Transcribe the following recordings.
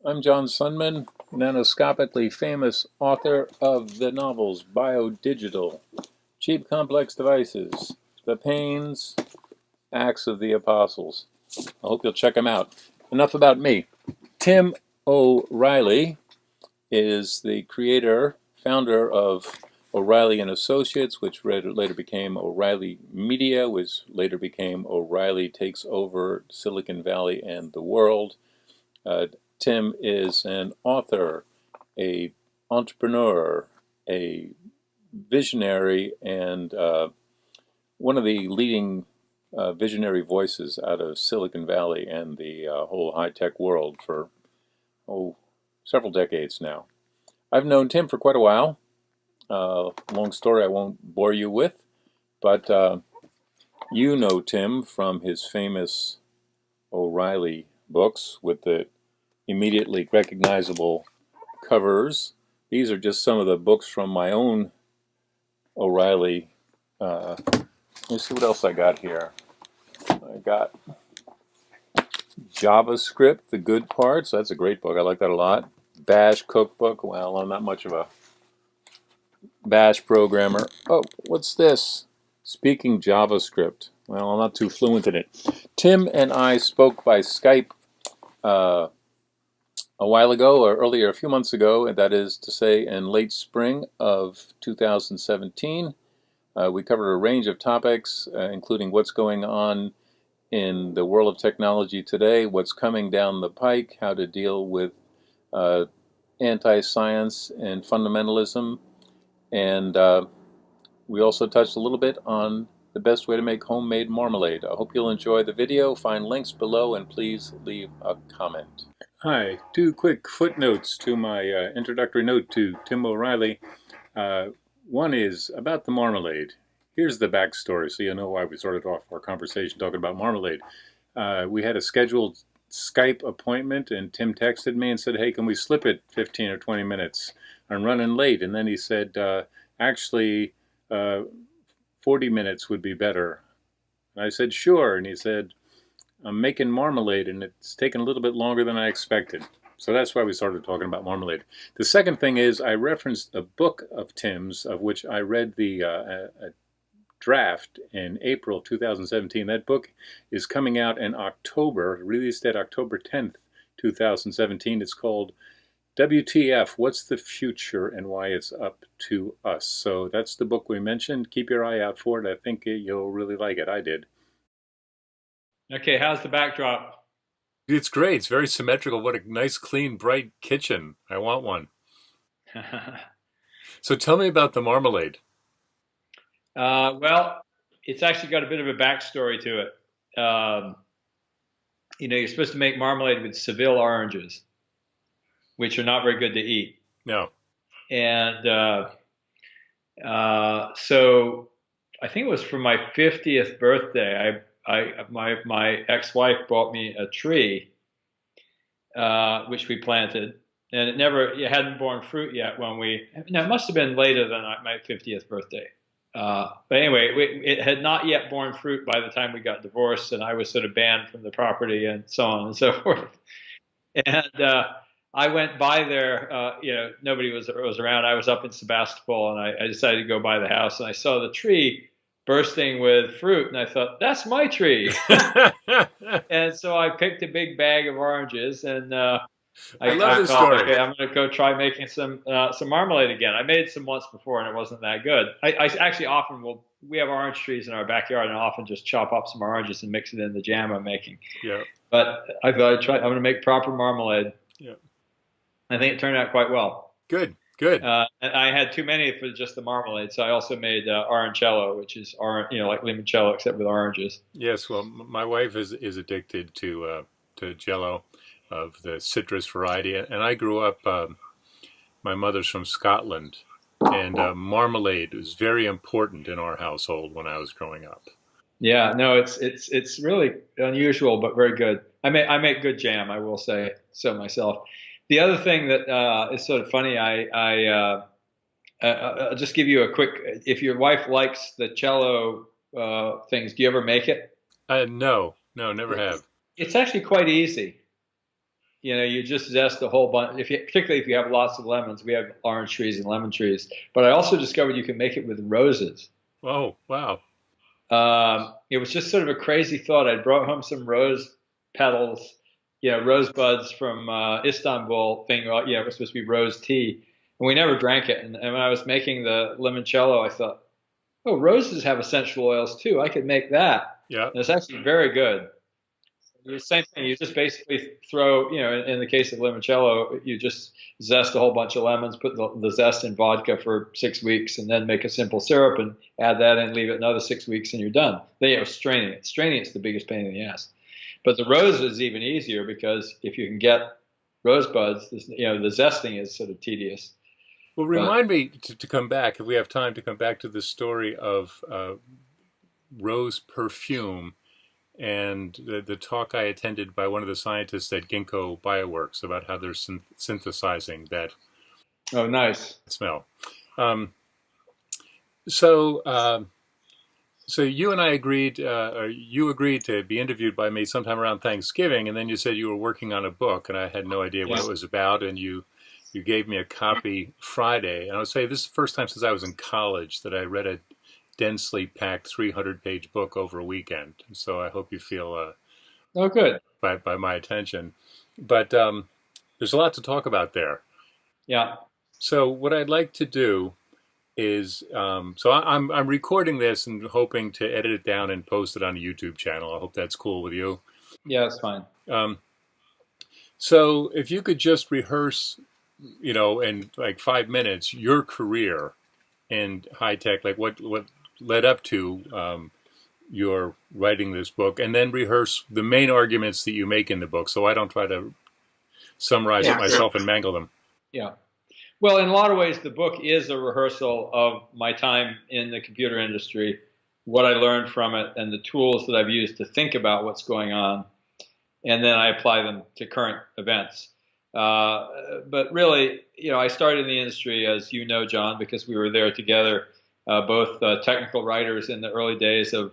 I'm John Sundman, nanoscopically famous author of the novels Biodigital, Cheap Complex Devices, The Pains, Acts of the Apostles. I hope you'll check them out. Enough about me. Tim O'Reilly is the creator, founder of O'Reilly and Associates, which later became O'Reilly Media, which later became O'Reilly Takes Over Silicon Valley and the World. Tim is an author, a entrepreneur, a visionary, and one of the leading visionary voices out of Silicon Valley and the whole high-tech world for several decades now. I've known Tim for quite a while. Long story I won't bore you with, but you know Tim from his famous O'Reilly books with the immediately recognizable covers. These are just some of the books from my own O'Reilly. Let me see what else I got here. I got JavaScript, The Good Parts. That's a great book. I like that a lot. Bash Cookbook. Well, I'm not much of a Bash programmer. Oh, what's this? Speaking JavaScript. Well, I'm not too fluent in it. Tim and I spoke by Skype a while ago, or earlier, a few months ago, and that is to say in late spring of 2017. We covered a range of topics, including what's going on in the world of technology today, what's coming down the pike, how to deal with anti-science and fundamentalism, and we also touched a little bit on the best way to make homemade marmalade. I hope you'll enjoy the video. Find links below and please leave a comment. Hi, two quick footnotes to my introductory note to Tim O'Reilly. One is about the marmalade. Here's the backstory so you know why we started off our conversation talking about marmalade. We had a scheduled Skype appointment and Tim texted me and said, hey, can we slip it 15 or 20 minutes? I'm running late. And then he said, actually, 40 minutes would be better. And I said, sure. And he said, I'm making marmalade and it's taken a little bit longer than I expected. So that's why we started talking about marmalade. The second thing is I referenced a book of Tim's of which I read the a draft in April 2017. That book is coming out in October, released at October 10th, 2017. It's called WTF, What's the Future and Why It's Up to Us. So that's the book we mentioned. Keep your eye out for it. I think you'll really like it. I did. Okay, how's the backdrop? It's great. It's very symmetrical. What a nice, clean, bright kitchen. I want one. So tell me about the marmalade. Well, it's actually got a bit of a backstory to it. You're supposed to make marmalade with Seville oranges, which are not very good to eat. No. And so I think it was for my 50th birthday. My ex-wife bought me a tree, which we planted, and it hadn't borne fruit yet when it must have been later than my 50th birthday. But anyway, it had not yet borne fruit by the time we got divorced, and I was sort of banned from the property and so on and so forth. And I went by there, nobody was around. I was up in Sebastopol, and I decided to go by the house, and I saw the tree bursting with fruit, and I thought, that's my tree. And so I picked a big bag of oranges, and I love this story. Okay, I'm going to go try making some marmalade again. I made some once before, and it wasn't that good. I actually often we have orange trees in our backyard, and I often just chop up some oranges and mix it in the jam I'm making. Yeah. But I thought I'm going to make proper marmalade. Yeah. I think it turned out quite well. Good. And I had too many for just the marmalade, so I also made orangello, which is like limoncello except with oranges. Yes, well, my wife is addicted to Jello of the citrus variety, and I grew up. My mother's from Scotland, and marmalade was very important in our household when I was growing up. Yeah, no, it's really unusual but very good. I make good jam, I will say so myself. The other thing that is sort of funny, I'll just give you a quick. If your wife likes the cello things, do you ever make it? No, never have. It's actually quite easy. you just zest a whole bunch. Particularly if you have lots of lemons, we have orange trees and lemon trees. But I also discovered you can make it with roses. Oh, wow. It was just sort of a crazy thought. I brought home some rose petals, rose buds from Istanbul thing. It was supposed to be rose tea, and we never drank it. And when I was making the limoncello, I thought, oh, roses have essential oils too. I could make that. Yeah. And it's actually very good. The same thing. You just basically throw, in the case of limoncello, you just zest a whole bunch of lemons, put the zest in vodka for 6 weeks, and then make a simple syrup and add that in, leave it another 6 wees, and you're done. Then you have straining it. Straining it's the biggest pain in the ass. But the rose is even easier because if you can get rose buds, the zesting is sort of tedious. Well, remind me to come back, if we have time, to come back to the story of rose perfume and the talk I attended by one of the scientists at Ginkgo Bioworks about how they're synthesizing that Oh, nice. smell. So you and I agreed, or you agreed to be interviewed by me sometime around Thanksgiving, and then you said you were working on a book, and I had no idea what it was about, and you gave me a copy Friday. And I would say this is the first time since I was in college that I read a densely packed 300-page book over a weekend. So I hope you feel oh, good by my attention. But there's a lot to talk about there. Yeah. So what I'd like to do is, so I'm recording this and hoping to edit it down and post it on a YouTube channel. I hope that's cool with you. Yeah, that's fine. So if you could just rehearse, in like 5 minutes, your career in high tech, like what led up to your writing this book, and then rehearse the main arguments that you make in the book, so I don't try to summarize it myself and mangle them. Yeah. Well, in a lot of ways, the book is a rehearsal of my time in the computer industry, what I learned from it, and the tools that I've used to think about what's going on, and then I apply them to current events. But really, I started in the industry, as you know, John, because we were there together, both technical writers in the early days of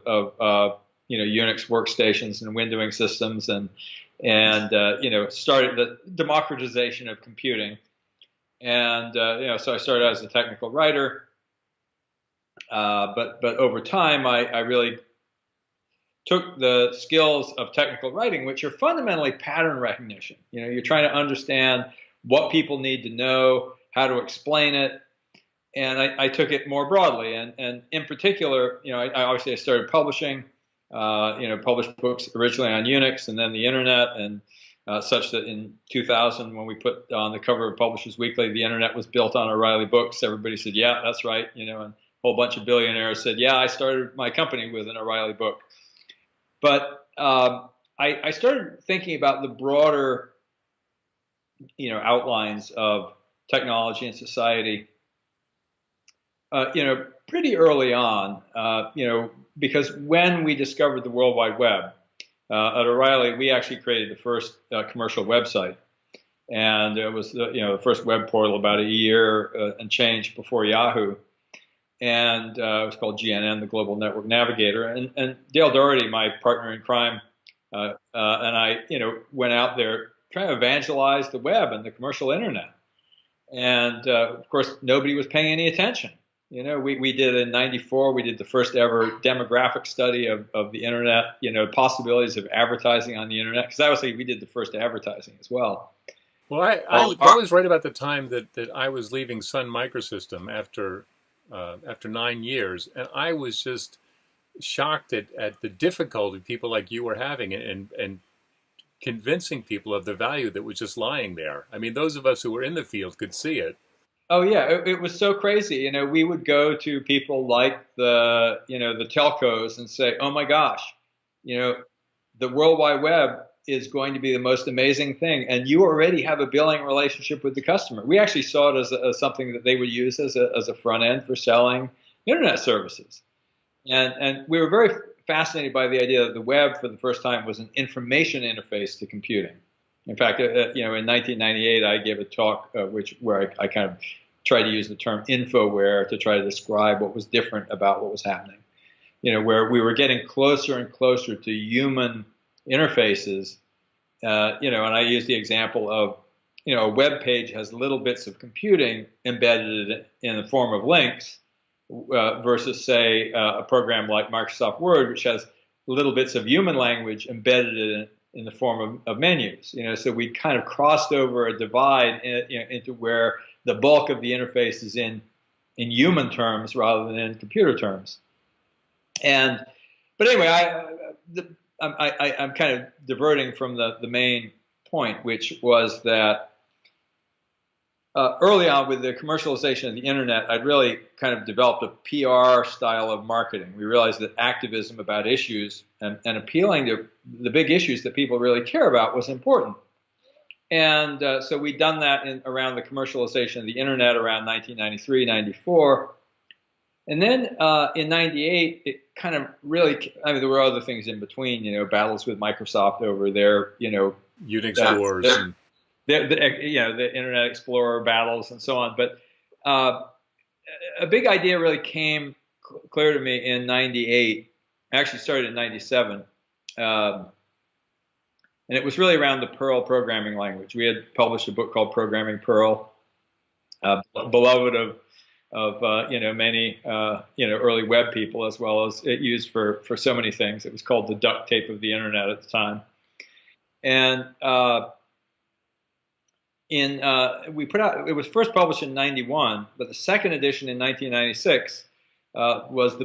Unix workstations and windowing systems, and started the democratization of computing. And so I started as a technical writer, but over time I really took the skills of technical writing, which are fundamentally pattern recognition. You're trying to understand what people need to know, how to explain it, and I took it more broadly. And in particular, I started publishing, published books originally on Unix and then the internet, and such that in 2000, when we put on the cover of Publishers Weekly, the internet was built on O'Reilly books. Everybody said, yeah, that's right. And a whole bunch of billionaires said, yeah, I started my company with an O'Reilly book. But I started thinking about the broader, outlines of technology and society, pretty early on, because when we discovered the World Wide Web, at O'Reilly, we actually created the first commercial website, and it was the first web portal about a year and change before Yahoo, and it was called GNN, the Global Network Navigator. And Dale Doherty, my partner in crime, and I, went out there trying to evangelize the web and the commercial internet, and of course nobody was paying any attention. We did in '94, we did the first ever demographic study of the internet, possibilities of advertising on the internet, because obviously we did the first advertising as well. Well, I was right about the time that I was leaving Sun Microsystem after 9 years, and I was just shocked at the difficulty people like you were having and convincing people of the value that was just lying there. I mean, those of us who were in the field could see it. Oh yeah, it was so crazy. We would go to people like the telcos and say, "Oh my gosh, the World Wide Web is going to be the most amazing thing, and you already have a billing relationship with the customer." We actually saw it as something that they would use as a front end for selling internet services, and we were very fascinated by the idea that the web, for the first time, was an information interface to computing. In fact, in 1998, I gave a talk where I kind of tried to use the term infoware to try to describe what was different about what was happening. Where we were getting closer and closer to human interfaces, and I use the example of, a web page has little bits of computing embedded in the form of links, versus, say, a program like Microsoft Word, which has little bits of human language embedded in the form of menus. So we kind of crossed over a divide into where the bulk of the interface is in human terms rather than in computer terms. But anyway, I'm kind of diverting from the main point, which was that early on with the commercialization of the internet, I'd really kind of developed a PR style of marketing. We realized that activism about issues and appealing to the big issues that people really care about was important. And so we'd done that around the commercialization of the internet around 1993, 94. And then in 98, it kind of really, I mean, there were other things in between, battles with Microsoft over their, Unix wars. The Internet Explorer battles and so on. But a big idea really came clear to me in 98. Actually started in 97. And it was really around the Perl programming language. We had published a book called Programming Perl, beloved of many early web people, as well as it used for so many things. It was called the duct tape of the internet at the time. And we put out, it was first published in 91, but the second edition in 1996 was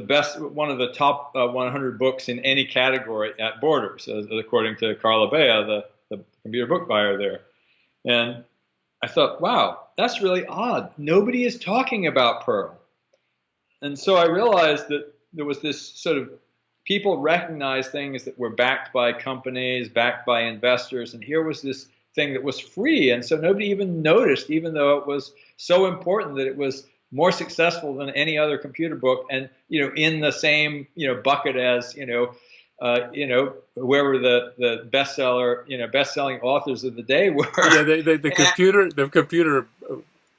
one of the top 100 books in any category at Borders, according to Carla Bea, the computer book buyer there. And I thought, wow, that's really odd. Nobody is talking about Perl. And so I realized that there was this sort of, people recognize things that were backed by companies, backed by investors, and here was this thing that was free, and so nobody even noticed, even though it was so important that it was more successful than any other computer book, and in the same bucket as whoever the best-selling authors of the day were. Yeah, the computer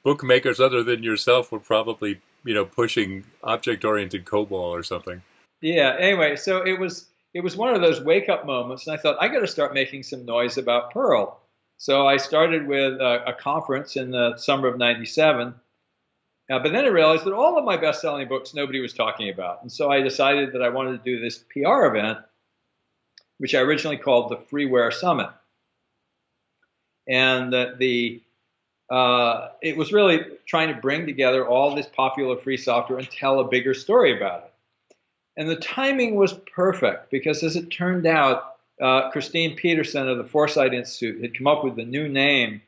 bookmakers other than yourself were probably pushing object-oriented COBOL or something. Yeah. Anyway, so it was one of those wake-up moments, and I thought I got to start making some noise about Perl. So I started with a conference in the summer of 97. But then I realized that all of my best-selling books nobody was talking about. And so I decided that I wanted to do this PR event, which I originally called the Freeware Summit. And that it was really trying to bring together all this popular free software and tell a bigger story about it. And the timing was perfect because, as it turned out, Christine Peterson of the Foresight Institute had come up with the new name,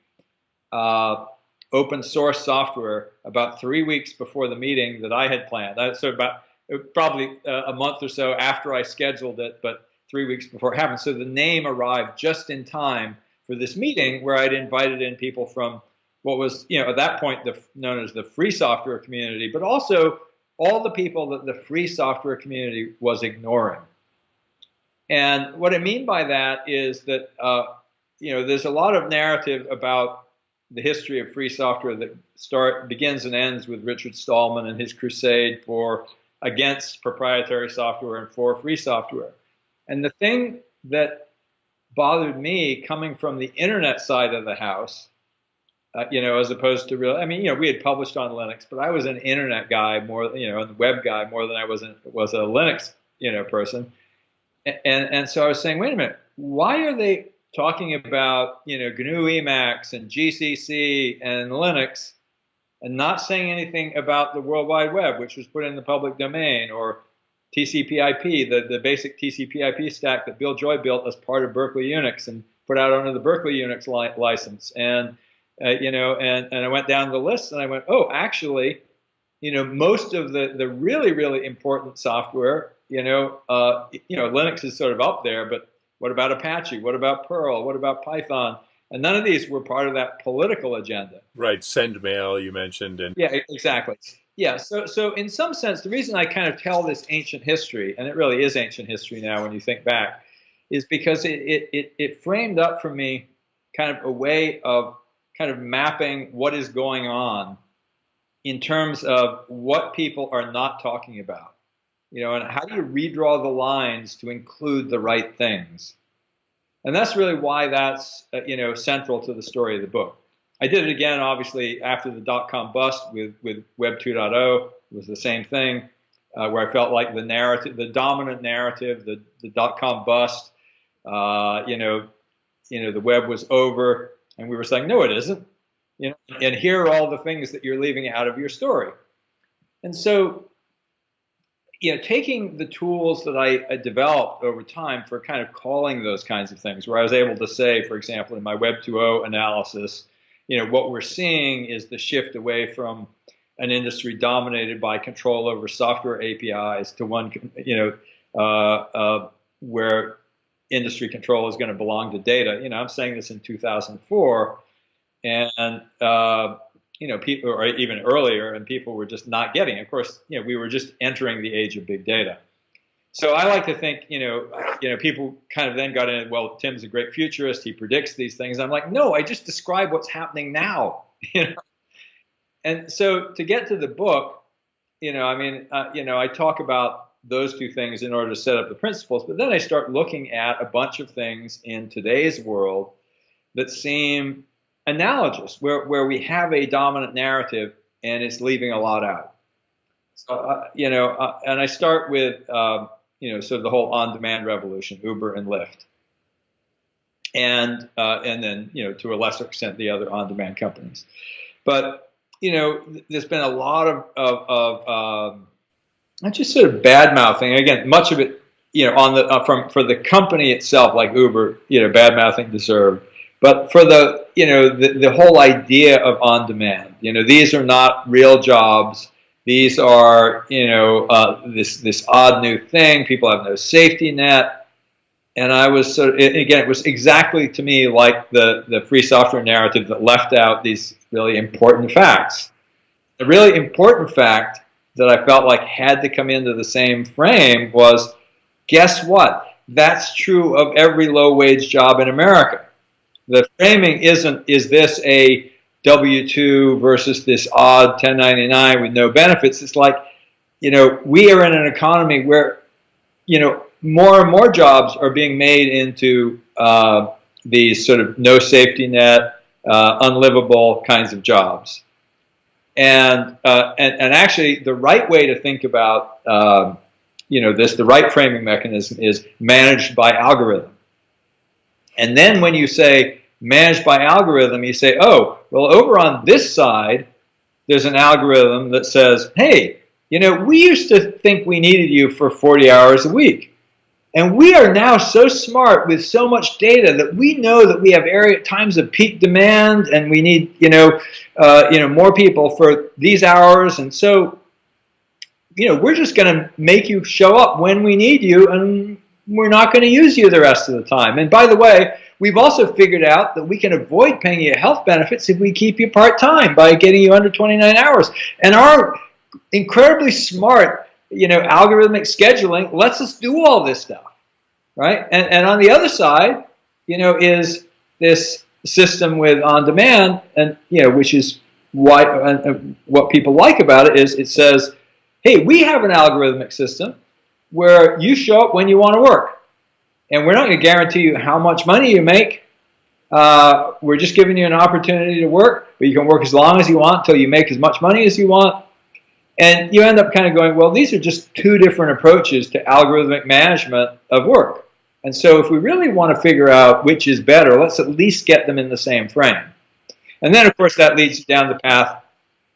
open source software, about 3 weeks before the meeting that I had planned. So probably a month or so after I scheduled it, but 3 weeks before it happened. So the name arrived just in time for this meeting, where I'd invited in people from what was, at that point known as the free software community, but also all the people that the free software community was ignoring. And what I mean by that is that there's a lot of narrative about the history of free software that begins and ends with Richard Stallman and his crusade against proprietary software and for free software. And the thing that bothered me, coming from the internet side of the house, as opposed to we had published on Linux, but I was an internet guy more, a web guy more than I was a Linux, person. And so I was saying, wait a minute, why are they talking about, GNU Emacs and GCC and Linux and not saying anything about the World Wide Web, which was put in the public domain, or TCP/IP, the basic TCP/IP stack that Bill Joy built as part of Berkeley Unix and put out under the Berkeley Unix license. And, and I went down the list and I went, oh, actually, most of the really, really important software, Linux is sort of up there, but what about Apache? What about Perl? What about Python? And none of these were part of that political agenda. Right, SendMail you mentioned. Yeah, exactly. Yeah, so in some sense, the reason I kind of tell this ancient history, and it really is ancient history now when you think back, is because it framed up for me kind of a way of kind of mapping what is going on in terms of what people are not talking about. And how do you redraw the lines to include the right things? And that's really why that's central to the story of the book. I did it again, obviously, after the dot-com bust with Web 2.0. It was the same thing, where I felt like the narrative, the dominant narrative, the dot-com bust, the web was over, and we were saying, no, it isn't. And here are all the things that you're leaving out of your story. And so, taking the tools that I developed over time for kind of calling those kinds of things, where I was able to say, for example, in my Web 2.0 analysis, what we're seeing is the shift away from an industry dominated by control over software APIs to one, where industry control is going to belong to data. I'm saying this in 2004, and people, or even earlier, and people were just not getting it. Of course, we were just entering the age of big data. So I like to think, people kind of then got in, well, Tim's a great futurist, he predicts these things. I'm like, no, I just describe what's happening now. And so to get to the book, I talk about those two things in order to set up the principles, but then I start looking at a bunch of things in today's world that seem analogous, where we have a dominant narrative and it's leaving a lot out. So, and I start with, sort of the whole on-demand revolution, Uber and Lyft. And then, to a lesser extent, the other on-demand companies. But, there's been a lot of not just sort of bad-mouthing. Again, much of it, for the company itself, like Uber, bad-mouthing deserved. But for the whole idea of on-demand, these are not real jobs. These are, this odd new thing. People have no safety net. And I was again, it was exactly to me like the free software narrative that left out these really important facts. The really important fact that I felt like had to come into the same frame was, guess what? That's true of every low-wage job in America. The framing isn't, is this a W-2 versus this odd 1099 with no benefits? It's like, we are in an economy where, more and more jobs are being made into these sort of no safety net, unlivable kinds of jobs. And actually, the right way to think about the right framing mechanism is managed by algorithm. And then when you say managed by algorithm, you say, oh, well, over on this side, there's an algorithm that says, hey, we used to think we needed you for 40 hours a week. And we are now so smart with so much data that we know that we have times of peak demand, and we need, more people for these hours. And so, we're just going to make you show up when we need you, and we're not going to use you the rest of the time. And by the way, we've also figured out that we can avoid paying you health benefits if we keep you part-time by getting you under 29 hours. And our incredibly smart, algorithmic scheduling lets us do all this stuff, right? And on the other side, is this system with on-demand, and which is why what people like about it is it says, hey, we have an algorithmic system where you show up when you want to work, and we're not going to guarantee you how much money you make. We're just giving you an opportunity to work, but you can work as long as you want until you make as much money as you want. And you end up kind of going, well, these are just two different approaches to algorithmic management of work. And so if we really want to figure out which is better, let's at least get them in the same frame. And then, of course, that leads down the path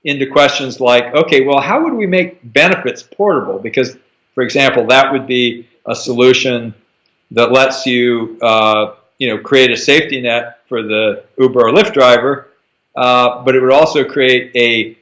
into questions like, okay, well, how would we make benefits portable? Because, for example, that would be a solution that lets you, create a safety net for the Uber or Lyft driver, but it would also create an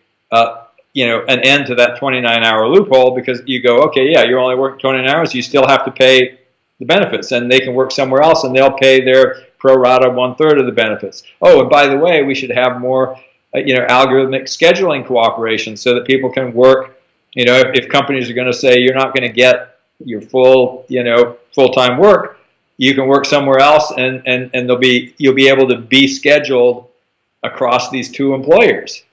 end to that 29-hour loophole, because you go, okay, yeah, you're only working 29 hours, you still have to pay the benefits, and they can work somewhere else, and they'll pay their pro rata 1/3 of the benefits. Oh, and by the way, we should have more, algorithmic scheduling cooperation so that people can work. If companies are going to say you're not going to get your full-time work, you can work somewhere else, and you'll be able to be scheduled across these two employers.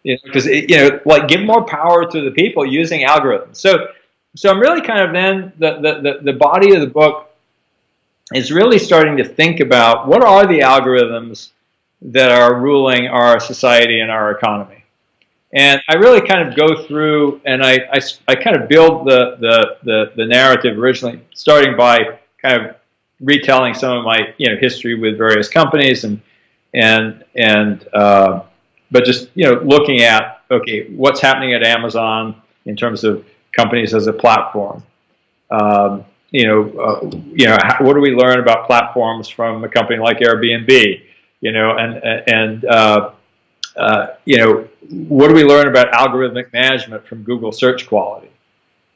Because give more power to the people using algorithms. So I'm really kind of then the body of the book is really starting to think about what are the algorithms that are ruling our society and our economy. And I really kind of go through and I kind of build the narrative originally, starting by kind of retelling some of my history with various companies and but just looking at, okay, what's happening at Amazon in terms of companies as a platform. What do we learn about platforms from a company like Airbnb? What do we learn about algorithmic management from Google search quality?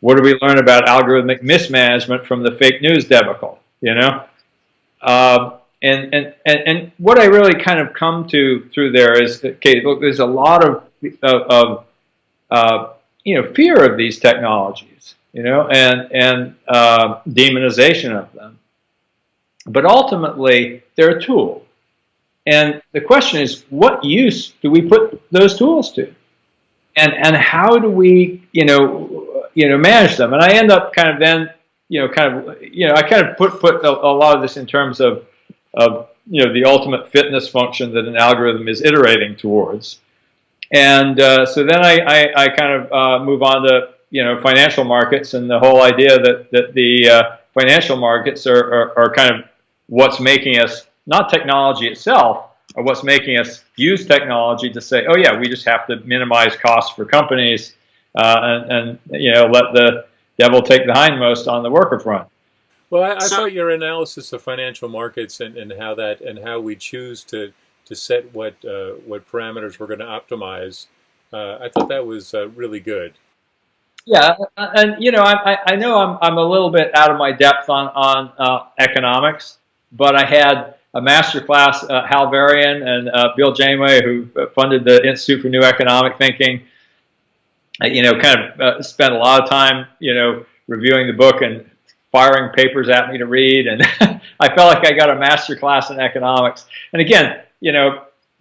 What do we learn about algorithmic mismanagement from the fake news debacle? And what I really kind of come to through there is, okay, look, there's a lot of fear of these technologies, and demonization of them. But ultimately, they're a tool. And the question is, what use do we put those tools to? And how do we, manage them? And I end up kind of then, I kind of put a lot of this in terms of the ultimate fitness function that an algorithm is iterating towards. And so then I kind of move on to financial markets, and the whole idea that the financial markets are kind of what's making us, not technology itself, or what's making us use technology to say, oh yeah, we just have to minimize costs for companies and let the devil take the hindmost on the worker front. Well, I thought your analysis of financial markets and how we choose to set what parameters we're going to optimize. I thought that was really good. Yeah, and I know I'm a little bit out of my depth on economics, but I had a master class, Hal Varian and Bill Janeway, who funded the Institute for New Economic Thinking. Kind of spent a lot of time, reviewing the book and firing papers at me to read, and I felt like I got a master class in economics. And again,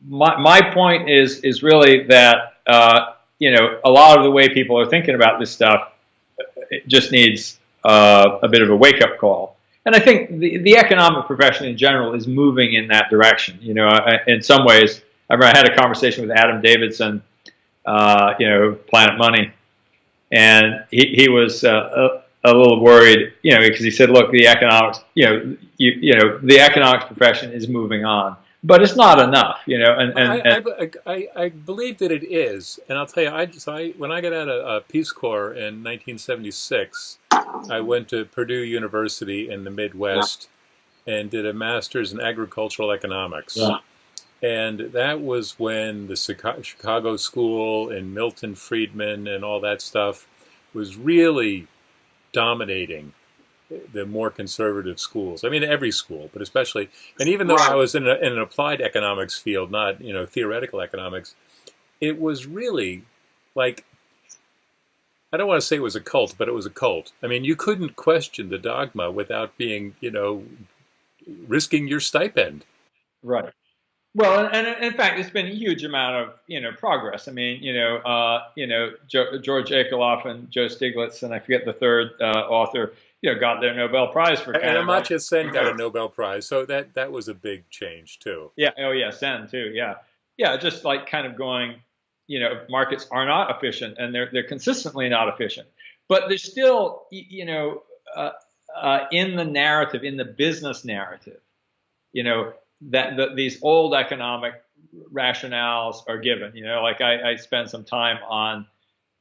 my point is really that a lot of the way people are thinking about this stuff, it just needs a bit of a wake-up call. And I think the economic profession in general is moving in that direction. In some ways, I remember I had a conversation with Adam Davidson, Planet Money, and he was a little worried, because he said, look, the economics, the economics profession is moving on, but it's not enough, I believe that it is, and I'll tell you, when I got out of Peace Corps in 1976, I went to Purdue University in the Midwest and did a master's in agricultural economics. Yeah. And that was when the Chicago School and Milton Friedman and all that stuff was really dominating the more conservative schools. I mean, every school, but especially, and even though I was in an applied economics field, not theoretical economics, it was really like, I don't want to say it was a cult, but it was a cult. I mean, you couldn't question the dogma without being, risking your stipend. Right. Well, and in fact, it's been a huge amount of progress. I mean, George Akerlof and Joe Stiglitz, and I forget the third author, got their Nobel Prize for. And Amartya Sen got a Nobel Prize, so that was a big change too. Yeah. Oh yeah, Sen too. Yeah. Yeah. Just like kind of going, markets are not efficient, and they're consistently not efficient, but they're still, in the narrative, in the business narrative, that these old economic rationales are given. Like I spend some time on,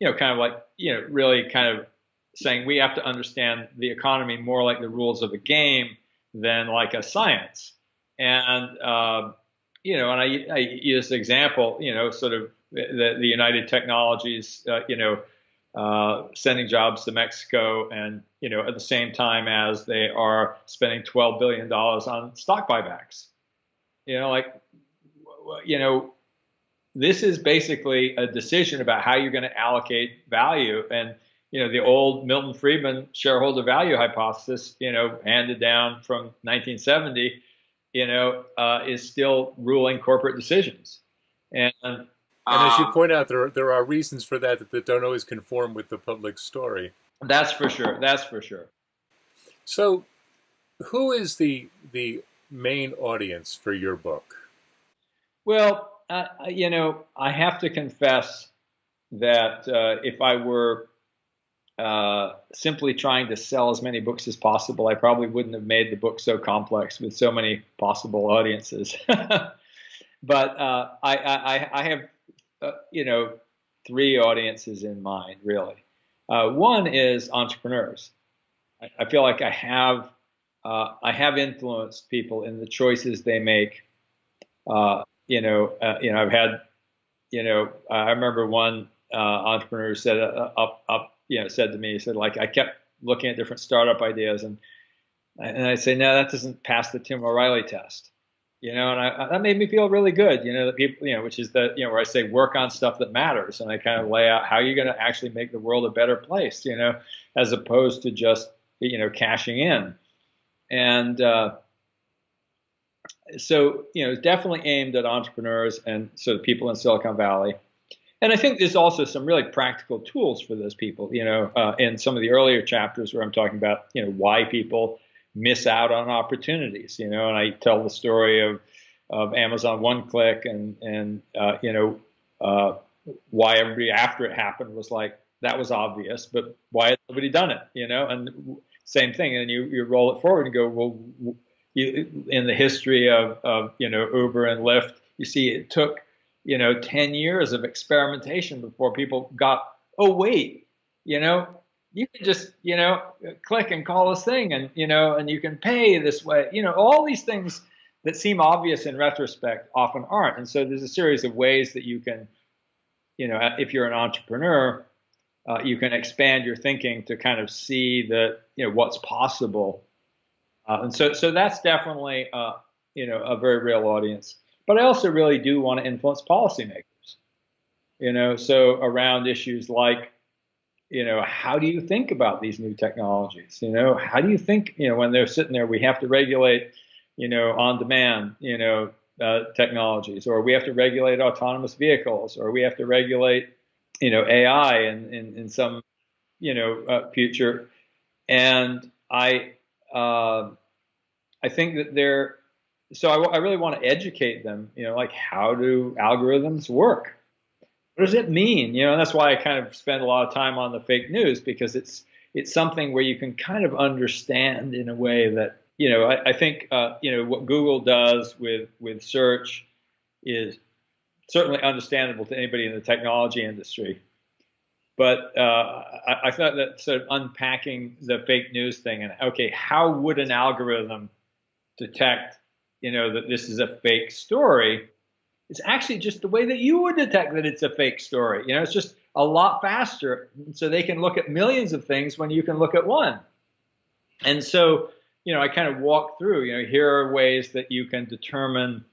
kind of like, really kind of saying we have to understand the economy more like the rules of a game than like a science. And, and I use the example, sort of the United Technologies, sending jobs to Mexico and, at the same time as they are spending $12 billion on stock buybacks. This is basically a decision about how you're going to allocate value. And, the old Milton Friedman shareholder value hypothesis, handed down from 1970, is still ruling corporate decisions. And as you point out, there are reasons for that don't always conform with the public story. That's for sure. That's for sure. So Who is the main audience for your book? Well, I have to confess that if I were simply trying to sell as many books as possible, I probably wouldn't have made the book so complex with so many possible audiences. But I have, three audiences in mind, really. One is entrepreneurs. I feel like I have influenced people in the choices they make. I've had, I remember one entrepreneur said said to me, he said, like, I kept looking at different startup ideas, and I say, no, that doesn't pass the Tim O'Reilly test. That made me feel really good. That people, which is where I say work on stuff that matters, and I kind of lay out how you're going to actually make the world a better place. As opposed to just cashing in. And so it's definitely aimed at entrepreneurs and sort of people in Silicon Valley. And I think there's also some really practical tools for those people. In some of the earlier chapters where I'm talking about why people miss out on opportunities. And I tell the story of Amazon One Click and why everybody after it happened was like, that was obvious, but why had nobody done it? And same thing. And you roll it forward and go, well, in the history of Uber and Lyft, you see it took 10 years of experimentation before people got, oh wait, you can just click and call this thing, and and you can pay this way. All these things that seem obvious in retrospect often aren't. And so there's a series of ways that you can, if you're an entrepreneur, you can expand your thinking to kind of see that what's possible. And so that's definitely a very real audience. But I also really do want to influence policymakers. So around issues like how do you think about these new technologies? How do you think when they're sitting there, we have to regulate on demand technologies, or we have to regulate autonomous vehicles, or we have to regulate AI in some future. And I think that I really want to educate them, like, how do algorithms work? What does it mean? And that's why I kind of spend a lot of time on the fake news, because it's something where you can kind of understand in a way that, I think, what Google does with search is certainly understandable to anybody in the technology industry. But I thought that sort of unpacking the fake news thing and, okay, how would an algorithm detect, that this is a fake story? It's actually just the way that you would detect that it's a fake story. It's just a lot faster. So they can look at millions of things when you can look at one. And so, I kind of walk through, here are ways that you can determine,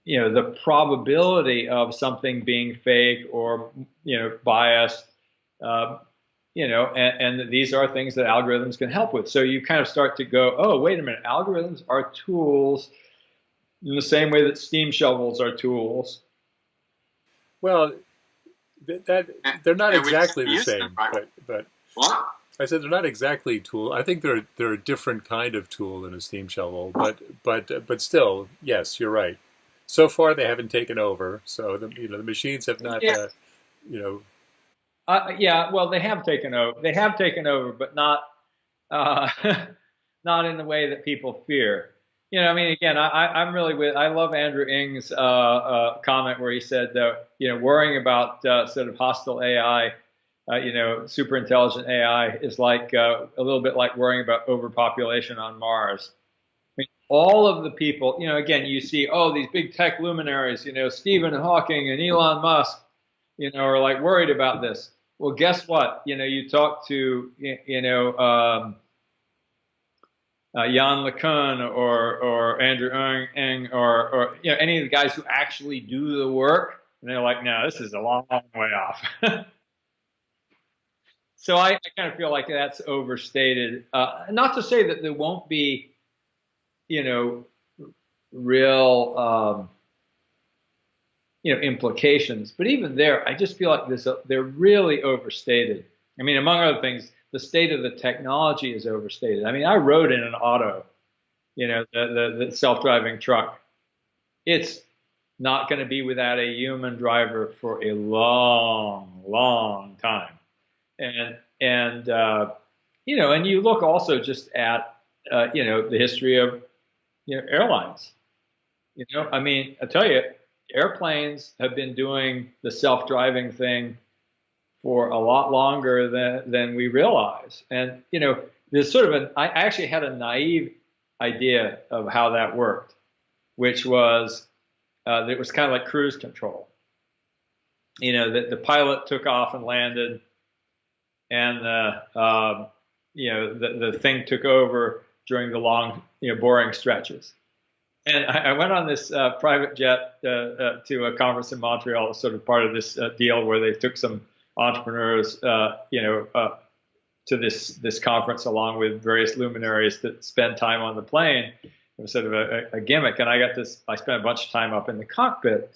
the probability of something being fake or, biased, and these are things that algorithms can help with. So you kind of start to go, oh, wait a minute, algorithms are tools in the same way that steam shovels are tools. Well, they're not exactly the same, but What? I said they're not exactly tool. I think they're a different kind of tool than a steam shovel, but still, yes, you're right. So far, they haven't taken over. So the machines have not, Yeah. you know. Yeah, well, they have taken over. They have taken over, but not uh, not in the way that people fear. I mean, again, I'm really with. I love Andrew Ng's comment where he said that worrying about sort of hostile AI, super intelligent AI, is like a little bit like worrying about overpopulation on Mars. I mean, all of the people, again, you see, oh, these big tech luminaries, Stephen Hawking and Elon Musk, are like worried about this. Well, guess what? You talk to, Jan LeCun or Andrew Ng or any of the guys who actually do the work, and they're like, no, this is a long, long way off. So I kind of feel like that's overstated. Not to say that there won't be, real, implications, but even there, I just feel like they're really overstated. I mean, among other things, the state of the technology is overstated. I mean, I rode in an auto, the self-driving truck. It's not going to be without a human driver for a long, long time. And you look also just at the history of airlines. I mean, I tell you, airplanes have been doing the self-driving thing for a lot longer than we realize. And there's sort of I actually had a naive idea of how that worked, which was that it was kind of like cruise control. The pilot took off and landed, and the thing took over during the long, boring stretches. And I went on this private jet to a conference in Montreal, sort of part of this deal where they took some entrepreneurs, to this conference along with various luminaries that spend time on the plane. It was sort of a gimmick, and I spent a bunch of time up in the cockpit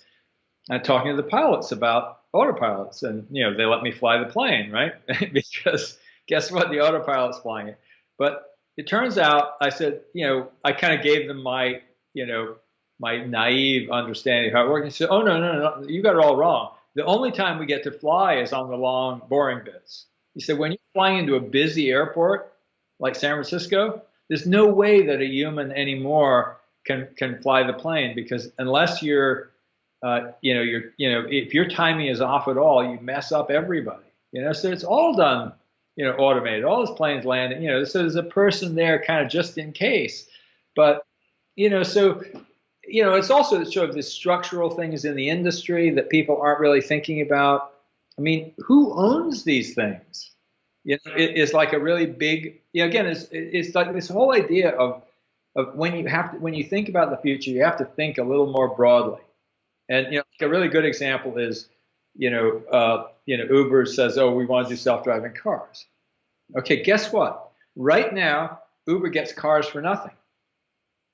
and talking to the pilots about autopilots, and they let me fly the plane, right? Because guess what, the autopilot's flying it. But it turns out, I said, I kind of gave them my naive understanding of how it works. And said, oh, no, you got it all wrong. The only time we get to fly is on the long, boring bits. He said, when you're flying into a busy airport like San Francisco, there's no way that a human anymore can fly the plane, because unless if your timing is off at all, you mess up everybody. So it's all done, automated. All those planes landing, so there's a person there kind of just in case. But so it's also sort of this structural things in the industry that people aren't really thinking about. I mean, who owns these things? It's like a really big. Again, it's like this whole idea of when you think about the future, you have to think a little more broadly. And a really good example is, Uber says, "Oh, we want to do self-driving cars." Okay, guess what? Right now, Uber gets cars for nothing.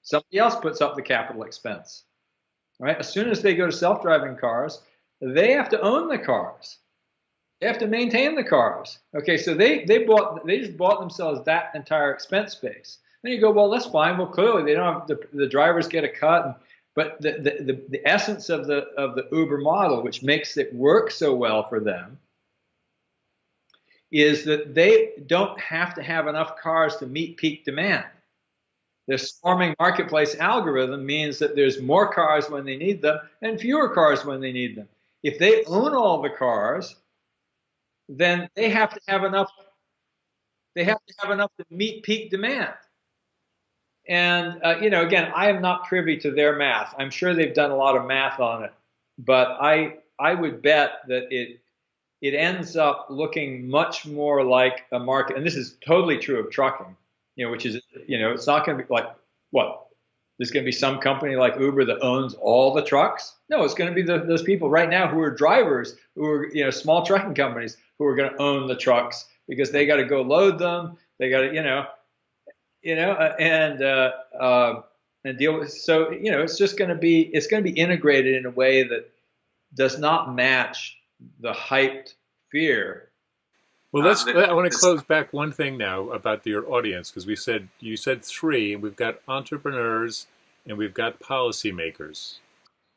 Somebody else puts up the capital expense, right? As soon as they go to self-driving cars, they have to own the cars. They have to maintain the cars. Okay, so they just bought themselves that entire expense base. Then you go, well, that's fine. Well, clearly they don't have the drivers get a cut, but the essence of the Uber model, which makes it work so well for them, is that they don't have to have enough cars to meet peak demand. The swarming marketplace algorithm means that there's more cars when they need them and fewer cars when they need them. If they own all the cars, then they have to have enough. They have to have enough to meet peak demand. And again, I am not privy to their math. I'm sure they've done a lot of math on it, but I would bet that it ends up looking much more like a market. And this is totally true of trucking. Which is, it's not going to be like, what? There's going to be some company like Uber that owns all the trucks? No, it's going to be those people right now who are drivers, who are, small trucking companies who are going to own the trucks, because they got to go load them. They got to, and deal with. So, it's just going to be, integrated in a way that does not match the hyped fear. Well, I want to close back one thing now about your audience, because you said three, and we've got entrepreneurs and we've got policymakers.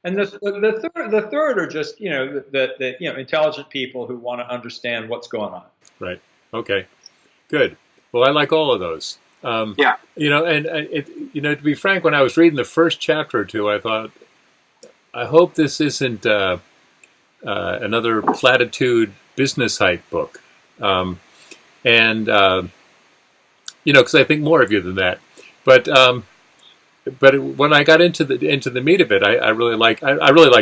And the third are just the intelligent people who want to understand what's going on. Right. Okay. Good. Well, I like all of those. Yeah. To be frank, when I was reading the first chapter or two, I thought, I hope this isn't another platitude business hype book. Because I think more of you than that. But when I got into the meat of it, I really like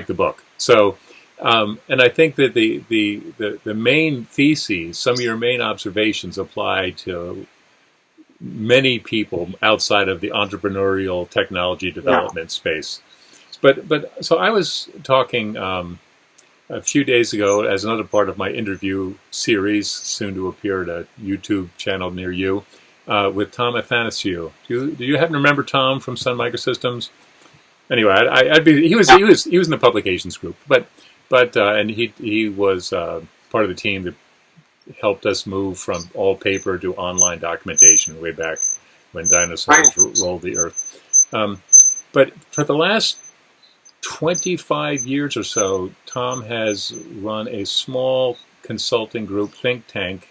the book. So, and I think that the main theses, some of your main observations, apply to many people outside of the entrepreneurial technology development space. But so I was talking a few days ago, as another part of my interview series, soon to appear at a YouTube channel near you, with Tom Athanasiou. Do you happen to remember Tom from Sun Microsystems? Anyway, he was in the publications group, but and he was part of the team that helped us move from all paper to online documentation way back when dinosaurs rolled the earth. But for the last 25 years or so, Tom has run a small consulting group think tank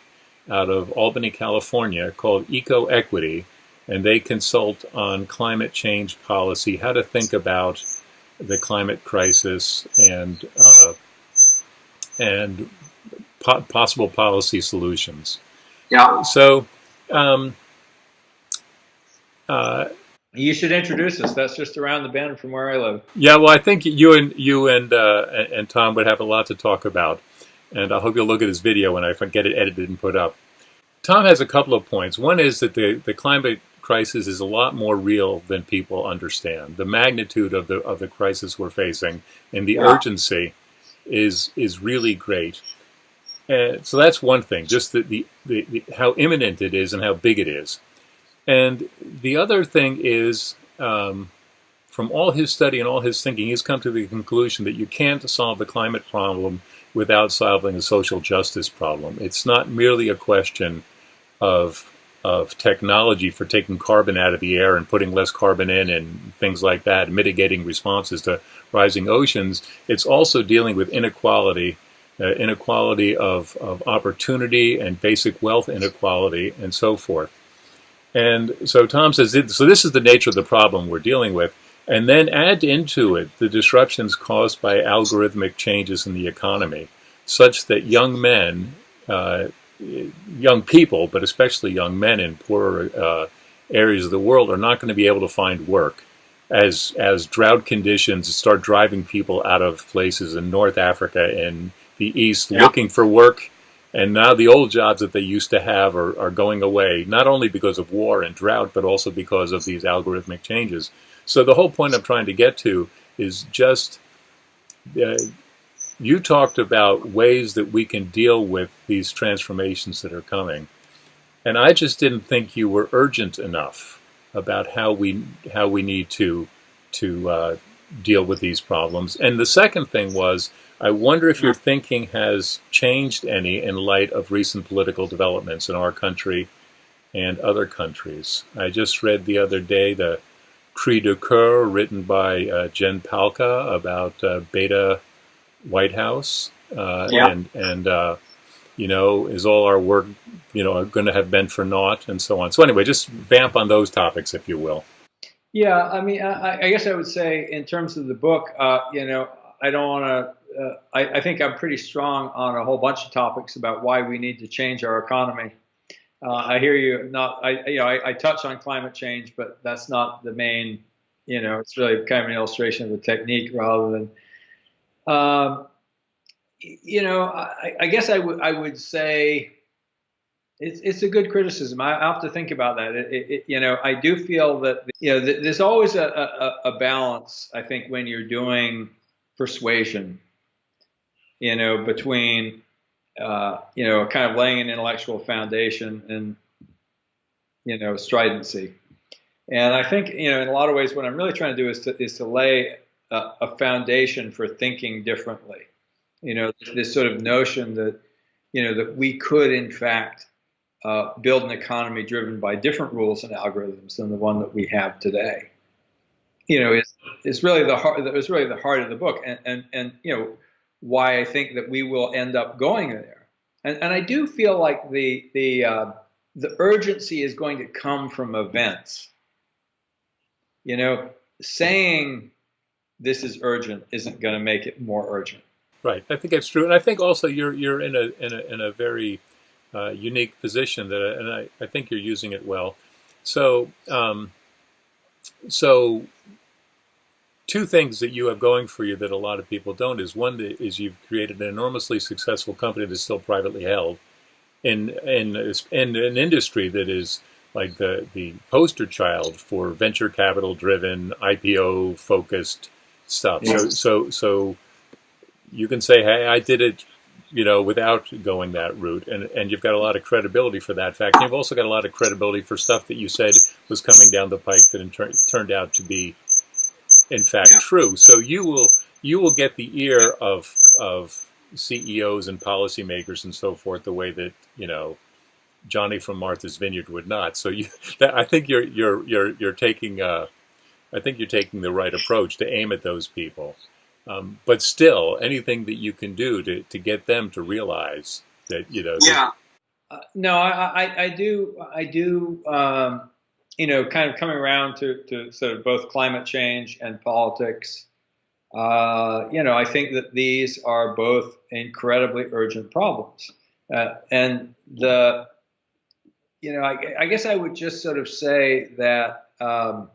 out of Albany, California called Eco Equity, and they consult on climate change policy, how to think about the climate crisis, and possible policy solutions. Yeah. So, you should introduce us. That's just around the bend from where I live. yeah, well, I think you and Tom would have a lot to talk about, and I hope you'll look at his video when I get it edited and put up. Tom has a couple of points. One is that the climate crisis is a lot more real than people understand. The magnitude of the crisis we're facing and the urgency is really great. So that's one thing, just the how imminent it is and how big it is. And the other thing is, from all his study and all his thinking, he's come to the conclusion that you can't solve the climate problem without solving the social justice problem. It's not merely a question of technology for taking carbon out of the air and putting less carbon in and things like that, mitigating responses to rising oceans. It's also dealing with inequality of opportunity and basic wealth inequality and so forth. And so Tom says, so this is the nature of the problem we're dealing with. And then add into it the disruptions caused by algorithmic changes in the economy, such that young men, young people, but especially young men in poorer areas of the world are not going to be able to find work as drought conditions start driving people out of places in North Africa and the East looking for work. And now the old jobs that they used to have are going away, not only because of war and drought, but also because of these algorithmic changes. So the whole point I'm trying to get to is just, you talked about ways that we can deal with these transformations that are coming. And I just didn't think you were urgent enough about how we need to deal with these problems. And the second thing was, I wonder if your thinking has changed any in light of recent political developments in our country and other countries. I just read the other day the Cri de Coeur written by Jen Palka about Beta White House, and is all our work, going to have been for naught, and so on. So anyway, just vamp on those topics, if you will. Yeah, I mean, I guess I would say in terms of the book, I don't want to. I think I'm pretty strong on a whole bunch of topics about why we need to change our economy. I hear you. I touch on climate change, but that's not the main. It's really kind of an illustration of the technique rather than. I guess I would say it's a good criticism. I have to think about that. I do feel that there's always a balance. I think when you're doing persuasion, between kind of laying an intellectual foundation and stridency. And I think in a lot of ways what I'm really trying to do is to lay a foundation for thinking differently. This sort of notion that that we could in fact build an economy driven by different rules and algorithms than the one that we have today. It's really the heart. It was really the heart of the book, and why I think that we will end up going there. And I do feel like the urgency is going to come from events. Saying this is urgent isn't going to make it more urgent. Right. I think that's true, and I think also you're in a very unique position and I think you're using it well. So two things that you have going for you that a lot of people don't is one is you've created an enormously successful company that's still privately held in an industry that is like the poster child for venture capital driven IPO focused stuff. Yes. So you can say, hey, I did it, without going that route, and you've got a lot of credibility for that fact. And you've also got a lot of credibility for stuff that you said was coming down the pike that turned out to be, in fact, true. So you will get the ear of CEOs and policymakers and so forth the way that Johnny from Martha's Vineyard would not. So I think you're taking I think you're taking the right approach to aim at those people. But still, anything that you can do to get them to realize that, Yeah. No, I do. Kind of coming around to sort of both climate change and politics. I think that these are both incredibly urgent problems, and I guess I would just sort of say that for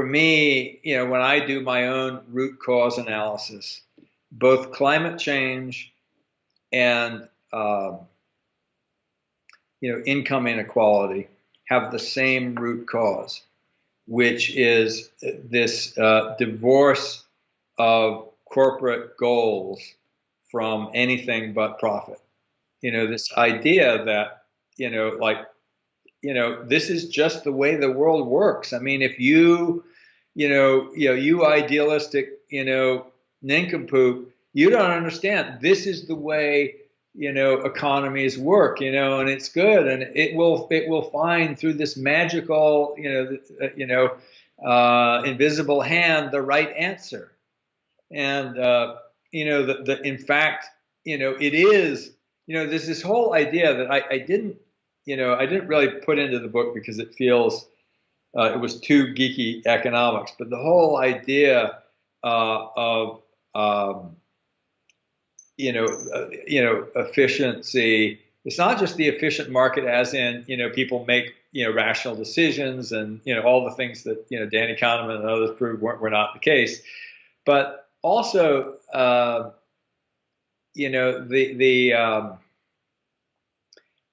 me, when I do my own root cause analysis, both climate change and income inequality have the same root cause, which is this divorce of corporate goals from anything but profit. This idea that, this is just the way the world works. I mean, if you idealistic, nincompoop, you don't understand. This is the way economies work, and it's good, and it will find through this magical invisible hand the right answer. And in fact, it is, there's this whole idea that I didn't really put into the book because it feels it was too geeky economics, but the whole idea of efficiency. It's not just the efficient market as in, people make, rational decisions and, all the things that, Danny Kahneman and others proved were not the case. But also, the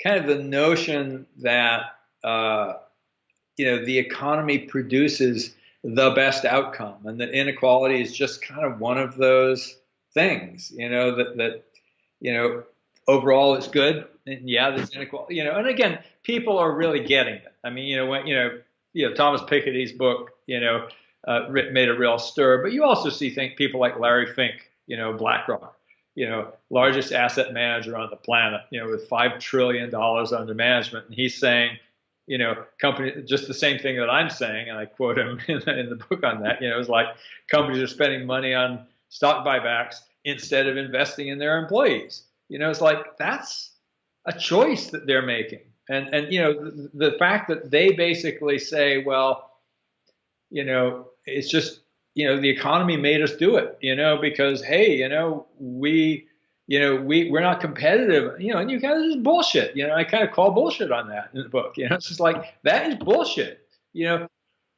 kind of the notion that, the economy produces the best outcome and that inequality is just kind of one of those things, that overall it's good, and yeah, there's inequality, and again, people are really getting it. I mean, when Thomas Piketty's book, made a real stir, but you also see people like Larry Fink, BlackRock, largest asset manager on the planet, with $5 trillion under management, and he's saying, company, just the same thing that I'm saying, and I quote him in the book on that. It's like companies are spending money on stock buybacks instead of investing in their employees. It's like that's a choice that they're making, and the fact that they basically say, well, it's just the economy made us do it, because hey, we're not competitive, and you guys is bullshit. I kind of call bullshit on that in the book. It's just like that is bullshit.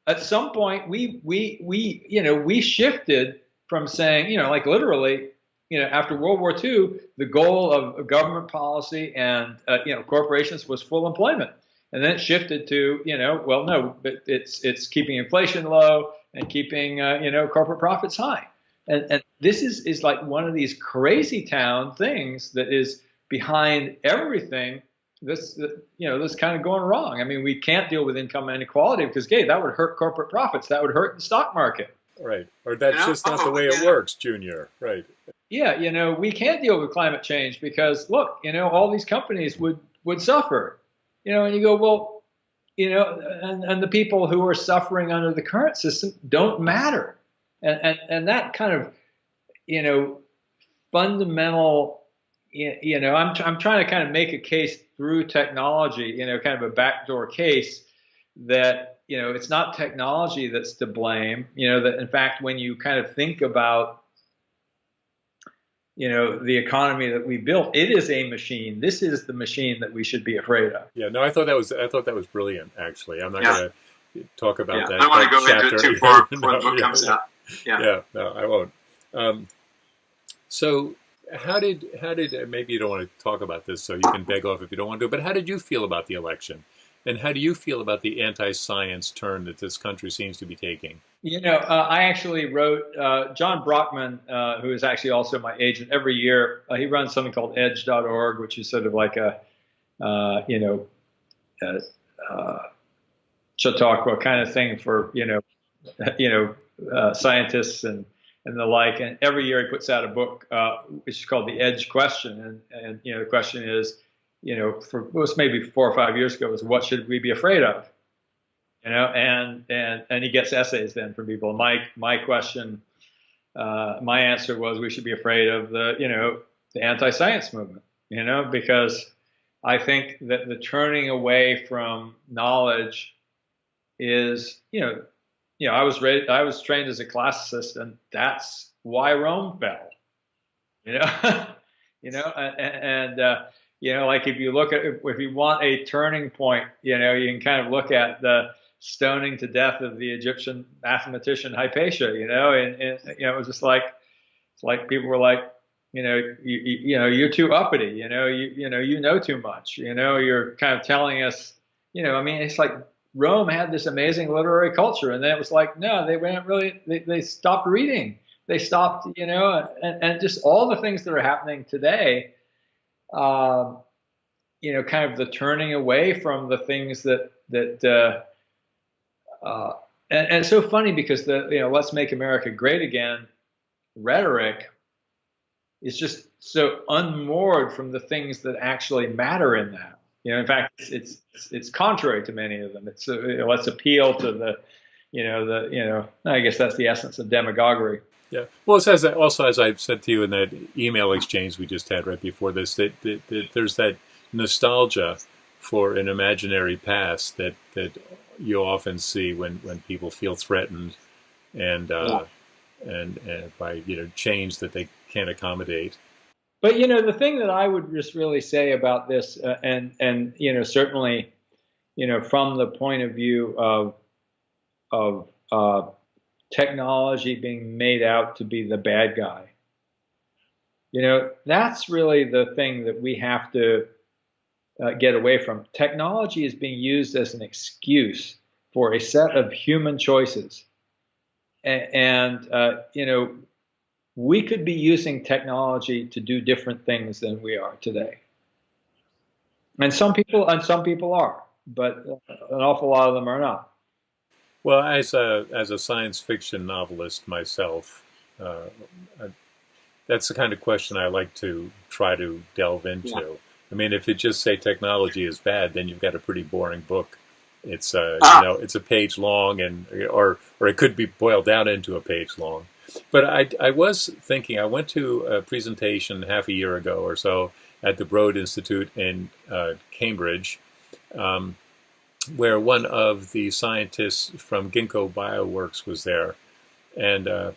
At some point we shifted from saying, like literally, after World War II, the goal of government policy and corporations was full employment, and then it shifted to well, no, but it's keeping inflation low and keeping corporate profits high. And this is like one of these crazy town things that is behind everything that's kind of going wrong. I mean, we can't deal with income inequality because, that would hurt corporate profits. That would hurt the stock market. Right. Or that's just not the way it works, Junior. Right. Yeah, we can't deal with climate change because, look, all these companies would suffer. And you go, well, and the people who are suffering under the current system don't matter. And that kind of, fundamental, I'm trying to kind of make a case through technology, kind of a backdoor case that, it's not technology that's to blame, that in fact, when you kind of think about, the economy that we built, it is a machine. This is the machine that we should be afraid of. Yeah, no, I thought that was brilliant, actually. I'm not going to talk about that. I don't want to go into it too far before the book comes out. Yeah, no, I won't. So how did maybe you don't want to talk about this, so you can beg off if you don't want to, but how did you feel about the election? And how do you feel about the anti-science turn that this country seems to be taking? I actually wrote, John Brockman, who is actually also my agent, every year, he runs something called edge.org, which is sort of like a, Chautauqua kind of thing for, scientists and the like. And every year he puts out a book, which is called The Edge Question. And the question is, for it was maybe 4 or 5 years ago, was what should we be afraid of? And he gets essays then from people. My question, my answer was we should be afraid of the anti-science movement, because I think that the turning away from knowledge is, I was trained as a classicist, and that's why Rome fell, like if you look at, if you want a turning point, you can kind of look at the stoning to death of the Egyptian mathematician Hypatia, and it was just like, it's like people were like, you're too uppity, you know too much, you're kind of telling us, it's like Rome had this amazing literary culture, and then it was like, no, they weren't really, they stopped reading, they stopped, and just all the things that are happening today, kind of the turning away from the things that and it's so funny because the let's make America great again rhetoric is just so unmoored from the things that actually matter in that. In fact, it's contrary to many of them. It's let's appeal to I guess that's the essence of demagoguery. Yeah. Well, it says that also, as I said to you in that email exchange we just had right before this, that there's that nostalgia for an imaginary past that you often see when people feel threatened and by change that they can't accommodate. But the thing that I would just really say about this, and certainly, from the point of view of technology being made out to be the bad guy, that's really the thing that we have to get away from. Technology is being used as an excuse for a set of human choices, and we could be using technology to do different things than we are today. And some people are, but an awful lot of them are not. Well, as a science fiction novelist myself, that's the kind of question I like to try to delve into. Yeah. I mean, if you just say technology is bad, then you've got a pretty boring book. It's it's a page long, or it could be boiled down into a page long. But I was thinking, I went to a presentation half a year ago or so at the Broad Institute in Cambridge, where one of the scientists from Ginkgo Bioworks was there. And are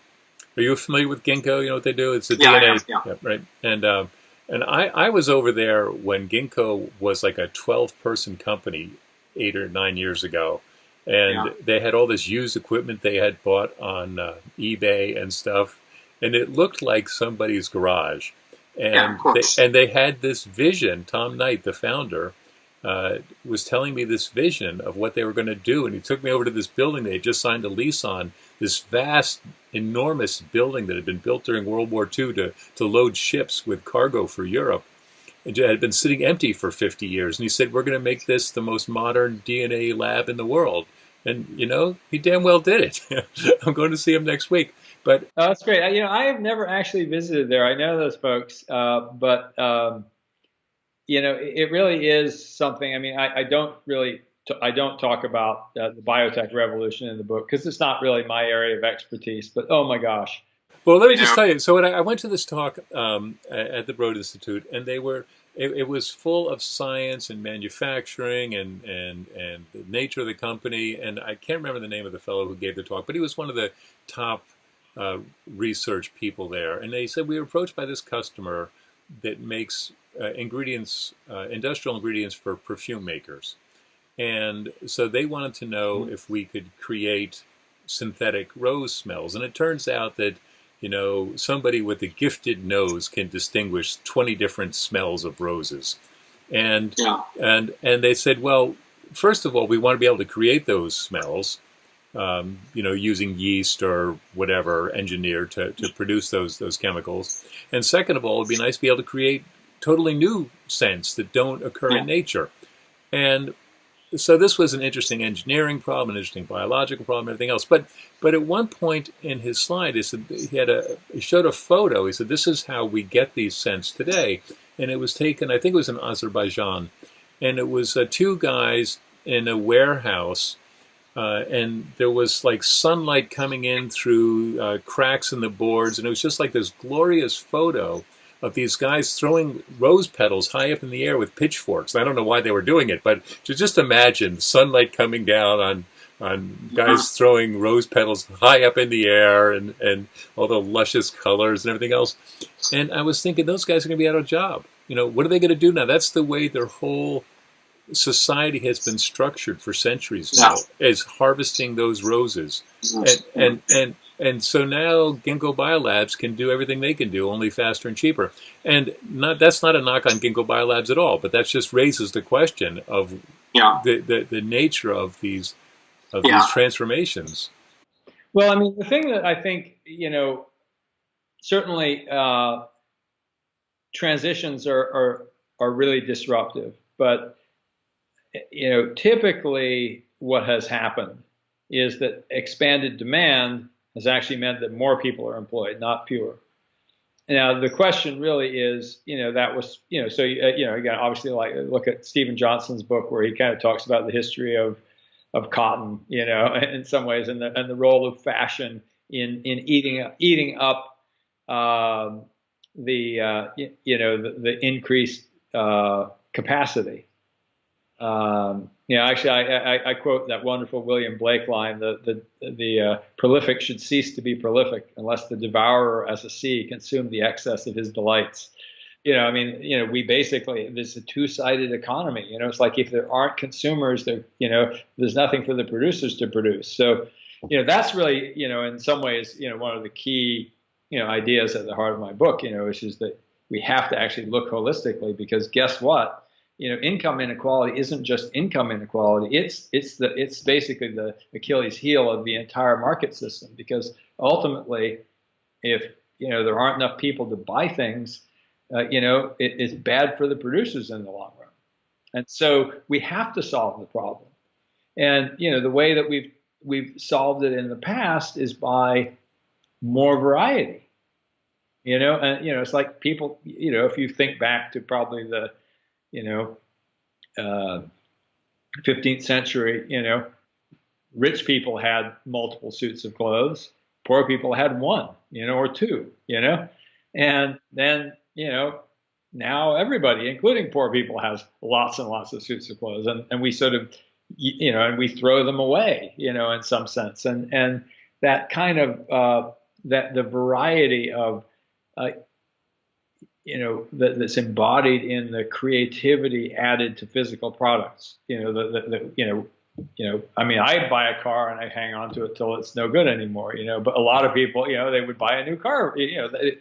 you familiar with Ginkgo? You know what they do? It's a DNA. Yeah, right. And I was over there when Ginkgo was like a 12-person company 8 or 9 years ago. And they had all this used equipment they had bought on eBay and stuff. And it looked like somebody's garage. And they had this vision. Tom Knight, the founder, was telling me this vision of what they were going to do. And he took me over to this building they had just signed a lease on, this vast, enormous building that had been built during World War II to load ships with cargo for Europe. It had been sitting empty for 50 years. And he said, we're going to make this the most modern DNA lab in the world. And, he damn well did it. I'm going to see him next week. But that's great. I have never actually visited there. I know those folks. But it really is something. I mean, I don't talk about the biotech revolution in the book because it's not really my area of expertise. But, oh, my gosh. Well, let me just tell you. So when I went to this talk at the Broad Institute, and it was full of science and manufacturing and the nature of the company. And I can't remember the name of the fellow who gave the talk, but he was one of the top research people there. And they said, we were approached by this customer that makes industrial ingredients for perfume makers. And so they wanted to know if we could create synthetic rose smells. And it turns out that somebody with a gifted nose can distinguish 20 different smells of roses. And they said, well, first of all, we want to be able to create those smells, using yeast or whatever engineer to produce those chemicals. And second of all, it'd be nice to be able to create totally new scents that don't occur in nature. And so this was an interesting engineering problem, an interesting biological problem, everything else. But at one point in his slide, he showed a photo. He said, "This is how we get these scents today." and it was taken, I think it was in Azerbaijan, and it was two guys in a warehouse, and there was like sunlight coming in through cracks in the boards, and it was just like this glorious photo of these guys throwing rose petals high up in the air with pitchforks. I don't know why they were doing it, but to just imagine sunlight coming down on guys throwing rose petals high up in the air, and all the luscious colors and everything else. And I was thinking, those guys are going to be out of a job. What are they going to do now? That's the way their whole society has been structured for centuries now, is harvesting those roses. And so now Ginkgo Biolabs can do everything they can do, only faster and cheaper. And that's not a knock on Ginkgo Biolabs at all, but that just raises the question of the nature of these transformations. Well, I mean, the thing that I think, certainly transitions are really disruptive, but typically what has happened is that expanded demand has actually meant that more people are employed, not fewer. Now, the question really is, that was, so, again, obviously, like, look at Stephen Johnson's book where he kind of talks about the history of cotton, in some ways, and the role of fashion in eating up the increased capacity. Actually, I quote that wonderful William Blake line: the prolific should cease to be prolific unless the devourer as a sea consumed the excess of his delights. We basically, there's a two-sided economy. It's like if there aren't consumers, there's nothing for the producers to produce. So, that's really, in some ways, one of the key, ideas at the heart of my book, which is that we have to actually look holistically, because guess what? Income inequality isn't just income inequality. It's basically the Achilles heel of the entire market system, because ultimately, if there aren't enough people to buy things, it's bad for the producers in the long run. And so we have to solve the problem. And the way that we've solved it in the past is by more variety. And it's like people, if you think back to probably the 15th century, rich people had multiple suits of clothes, poor people had one, or two, and then, now everybody, including poor people, has lots and lots of suits of clothes, and we sort of, and we throw them away, in some sense, and that kind of, that the variety of, that's embodied in the creativity added to physical products. I mean, I buy a car and I hang on to it till it's no good anymore. But a lot of people, they would buy a new car.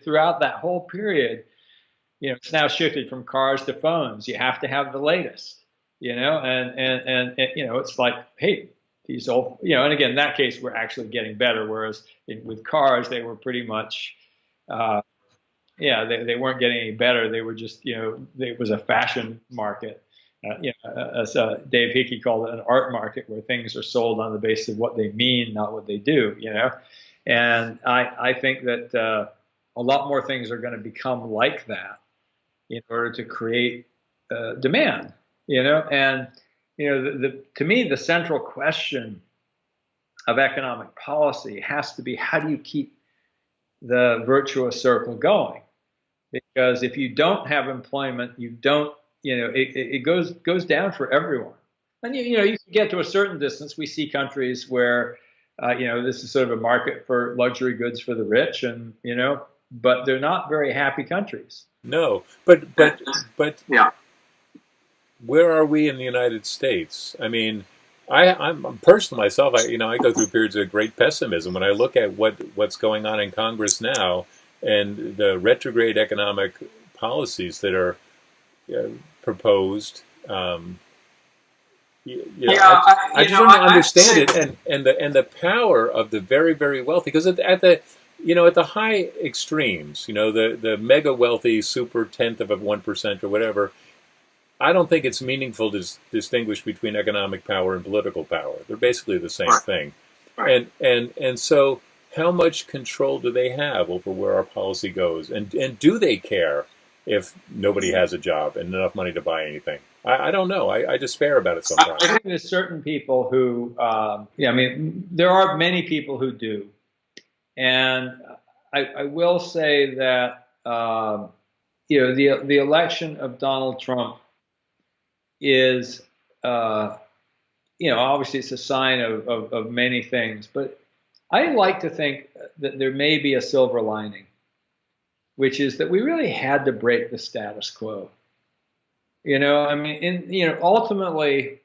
Throughout that whole period, it's now shifted from cars to phones. You have to have the latest. And it's like, hey, these old, and again, in that case, we're actually getting better. Whereas with cars, they were pretty much. They weren't getting any better. They were just, it was a fashion market. As Dave Hickey called it, an art market where things are sold on the basis of what they mean, not what they do, And I think that a lot more things are going to become like that in order to create demand, And, to me, the central question of economic policy has to be, how do you keep the virtuous circle going? Because if you don't have employment, you don't, it goes down for everyone. And you can get to a certain distance. We see countries where, this is sort of a market for luxury goods for the rich, and but they're not very happy countries. No, but yeah. Where are we in the United States? I mean, I'm personally myself. I go through periods of great pessimism when I look at what's going on in Congress now, and the retrograde economic policies that are proposed. I just don't understand it, and the power of the very, very wealthy. Because at the high extremes, the mega wealthy, super tenth of 1% or whatever, I don't think it's meaningful to distinguish between economic power and political power. They're basically the same thing. Right. And so, how much control do they have over where our policy goes? And do they care if nobody has a job and enough money to buy anything. I don't know. I despair about it sometimes. I think there's certain people who, yeah, I mean, there are many people who do. And I will say that, the election of Donald Trump is, obviously it's a sign of many things, but I like to think that there may be a silver lining, which is that we really had to break the status quo. I mean, ultimately,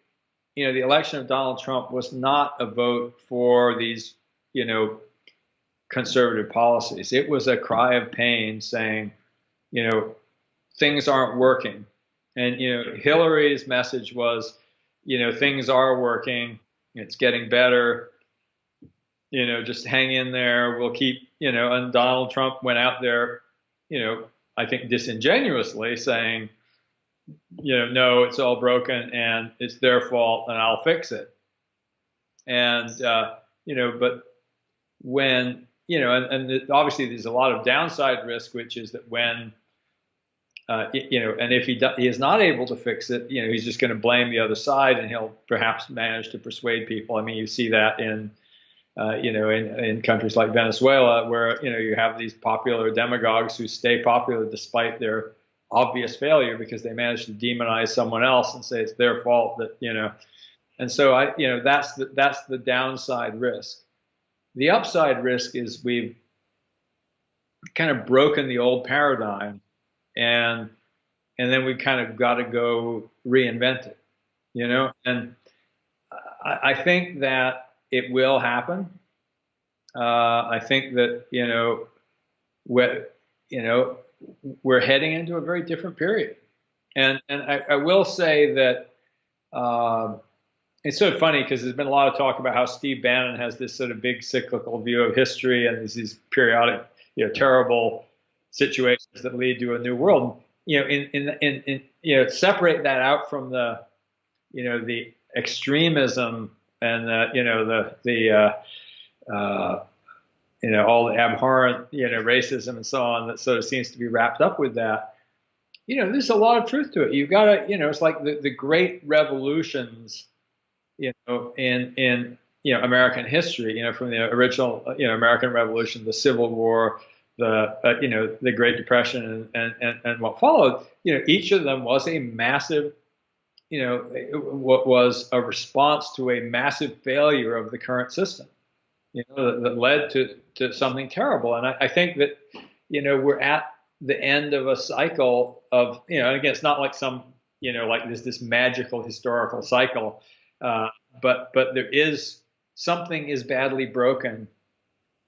the election of Donald Trump was not a vote for these, conservative policies. It was a cry of pain saying, things aren't working. And, Hillary's message was, things are working. It's getting better. Just hang in there. We'll keep, and Donald Trump went out there, I think disingenuously saying, no, it's all broken and it's their fault and I'll fix it. And, but when, and obviously there's a lot of downside risk, which is that when, and if he is not able to fix it, he's just going to blame the other side and he'll perhaps manage to persuade people. I mean, you see that in, in countries like Venezuela, where, you have these popular demagogues who stay popular despite their obvious failure because they manage to demonize someone else and say it's their fault that, and so that's the downside risk. The upside risk is we've kind of broken the old paradigm and then we kind of got to go reinvent it, and I think that it will happen. I think that, we're heading into a very different period. And I will say that it's sort of funny because there's been a lot of talk about how Steve Bannon has this sort of big cyclical view of history and there's these periodic, terrible situations that lead to a new world. Separate that out from the, the extremism and all the abhorrent, racism and so on that sort of seems to be wrapped up with that. There's a lot of truth to it. You've got to, it's like the great revolutions, in American history, from the original, American Revolution, the Civil War, the Great Depression and what followed, each of them was a massive, what was a response to a massive failure of the current system, that led to something terrible. And I think that, we're at the end of a cycle of, and again, it's not like some, like there's this magical historical cycle, but there is something is badly broken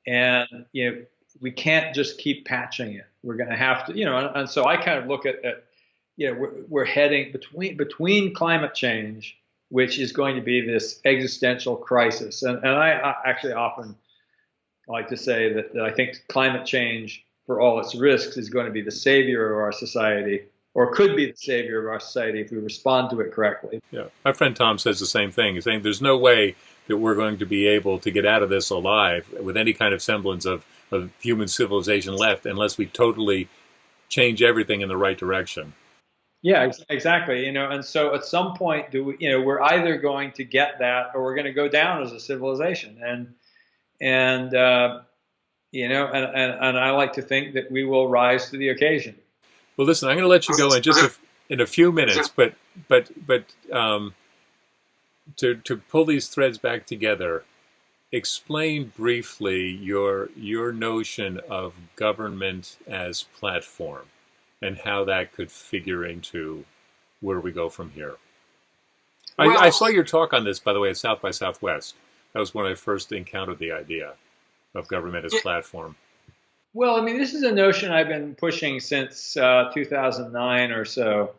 and, we can't just keep patching it. We're going to have to, and so I kind of look at we're heading between climate change, which is going to be this existential crisis. And I actually often like to say that I think climate change, for all its risks, is going to be the savior of our society, or could be the savior of our society if we respond to it correctly. Yeah, my friend Tom says the same thing. He's saying there's no way that we're going to be able to get out of this alive with any kind of semblance of human civilization left unless we totally change everything in the right direction. Yeah, exactly. And so at some point, we're either going to get that or we're going to go down as a civilization. And I like to think that we will rise to the occasion. Well, listen, I'm going to let you go in just in a few minutes, but to pull these threads back together, explain briefly your notion of government as platform and how that could figure into where we go from here. I saw your talk on this, by the way, at South by Southwest. That was when I first encountered the idea of government as platform. Well, I mean, this is a notion I've been pushing since 2009 or so.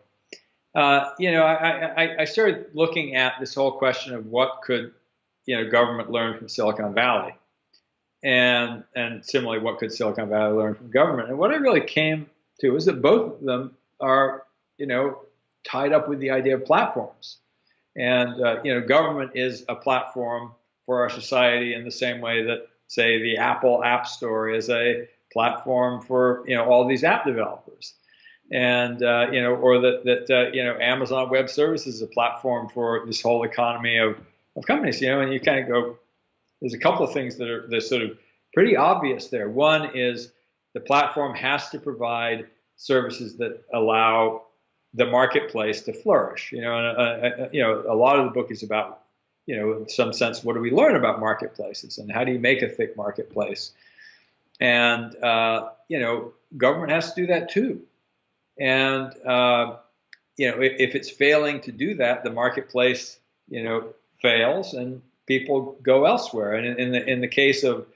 I started looking at this whole question of what could, government learn from Silicon Valley, and similarly, what could Silicon Valley learn from government? And what I really came to is that both of them are, tied up with the idea of platforms. And government is a platform for our society in the same way that, say, the Apple App Store is a platform for all these app developers. and or that Amazon Web Services is a platform for this whole economy of companies, and you kind of go, there's a couple of things that are sort of pretty obvious there. One is the platform has to provide services that allow the marketplace to flourish. And a lot of the book is about, in some sense, what do we learn about marketplaces and how do you make a thick marketplace? And government has to do that too. And if it's failing to do that, the marketplace fails and people go elsewhere. And in the case of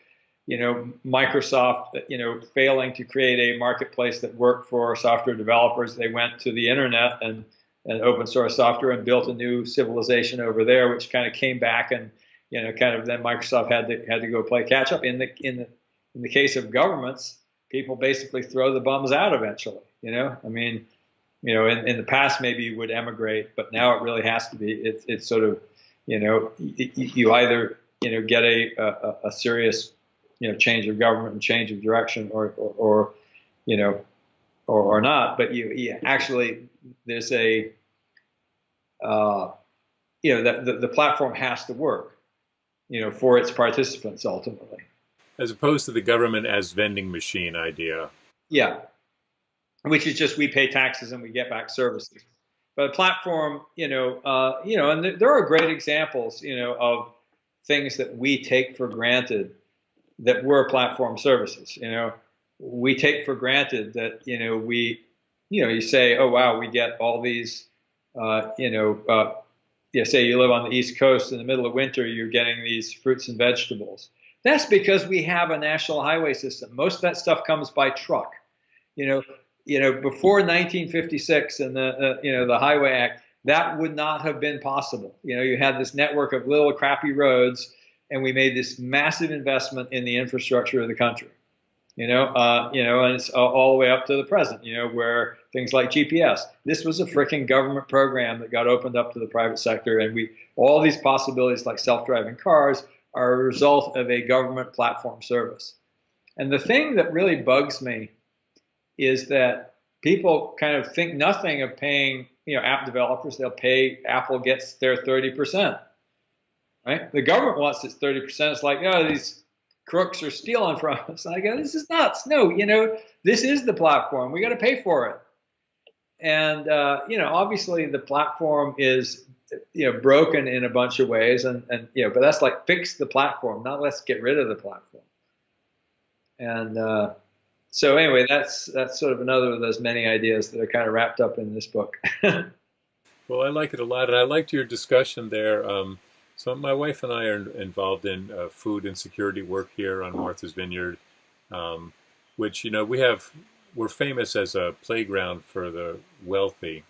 Microsoft, failing to create a marketplace that worked for software developers, they went to the internet and open source software and built a new civilization over there, which kind of came back and kind of then Microsoft had to go play catch up. In the case of governments, people basically throw the bums out eventually. I mean, in the past maybe you would emigrate, but now it really has to be. It's sort of you either get a serious change of government and change of direction, or not. But you actually, there's a the platform has to work for its participants ultimately, as opposed to the government as vending machine idea. Yeah, which is just we pay taxes and we get back services. But a platform, and there are great examples, of things that we take for granted that were platform services. We take for granted that, you say, oh, wow, we get all these, say you live on the East Coast in the middle of winter, you're getting these fruits and vegetables. That's because we have a national highway system. Most of that stuff comes by truck. Before 1956 and the Highway Act, that would not have been possible. You had this network of little crappy roads, and we made this massive investment in the infrastructure of the country. And it's all the way up to the present. Where things like GPS. This was a freaking government program that got opened up to the private sector, and all these possibilities like self-driving cars are a result of a government platform service. And the thing that really bugs me is that people kind of think nothing of paying, app developers. They'll pay, Apple gets their 30%, right? The government wants its 30%. It's like, these crooks are stealing from us. And I go, this is nuts. No, this is the platform. We got to pay for it. And, obviously the platform is, broken in a bunch of ways. And but that's like fix the platform, not let's get rid of the platform. And, so anyway, that's sort of another of those many ideas that are kind of wrapped up in this book. Well, I like it a lot, and I liked your discussion there. So my wife and I are involved in food insecurity work here on Martha's Vineyard, which we're famous as a playground for the wealthy,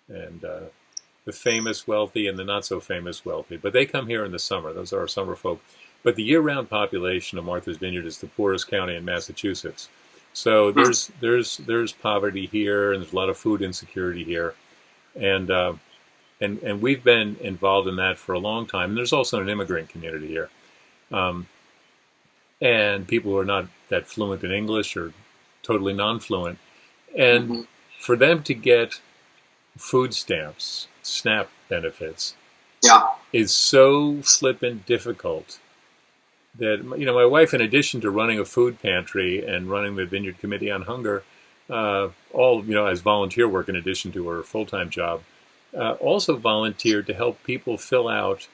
and the famous wealthy and the not so famous wealthy. But they come here in the summer; those are our summer folk. But the year-round population of Martha's Vineyard is the poorest county in Massachusetts. So there's poverty here, and there's a lot of food insecurity here, and we've been involved in that for a long time. And there's also an immigrant community here, and people who are not that fluent in English or totally non-fluent, and for them to get food stamps, SNAP benefits, is so flippin' difficult. That my wife, in addition to running a food pantry and running the Vineyard Committee on Hunger, all as volunteer work in addition to her full-time job, also volunteered to help people fill out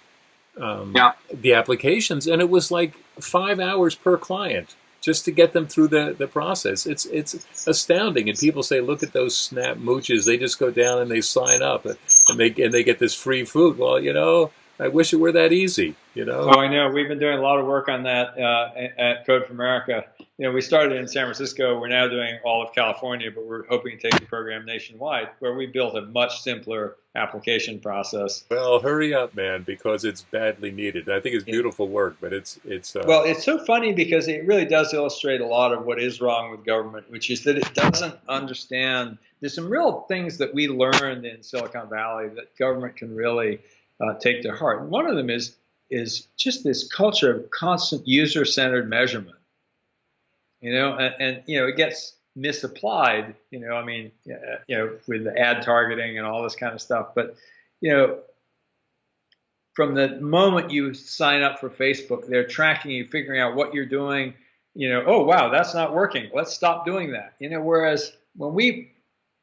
the applications, and it was like 5 hours per client just to get them through the process. It's astounding, and people say, look at those SNAP mooches. They just go down and they sign up, and they get this free food. Well, I wish it were that easy, Oh, I know. We've been doing a lot of work on that at Code for America. We started in San Francisco. We're now doing all of California, but we're hoping to take the program nationwide, where we built a much simpler application process. Well, hurry up, man, because it's badly needed. I think it's beautiful work, but it's well, it's so funny because it really does illustrate a lot of what is wrong with government, which is that it doesn't understand. There's some real things that we learned in Silicon Valley that government can really take to heart. And one of them is just this culture of constant user-centered measurement. It gets misapplied. I mean, with the ad targeting and all this kind of stuff. But from the moment you sign up for Facebook, they're tracking you, figuring out what you're doing. Oh wow, that's not working. Let's stop doing that. Whereas when we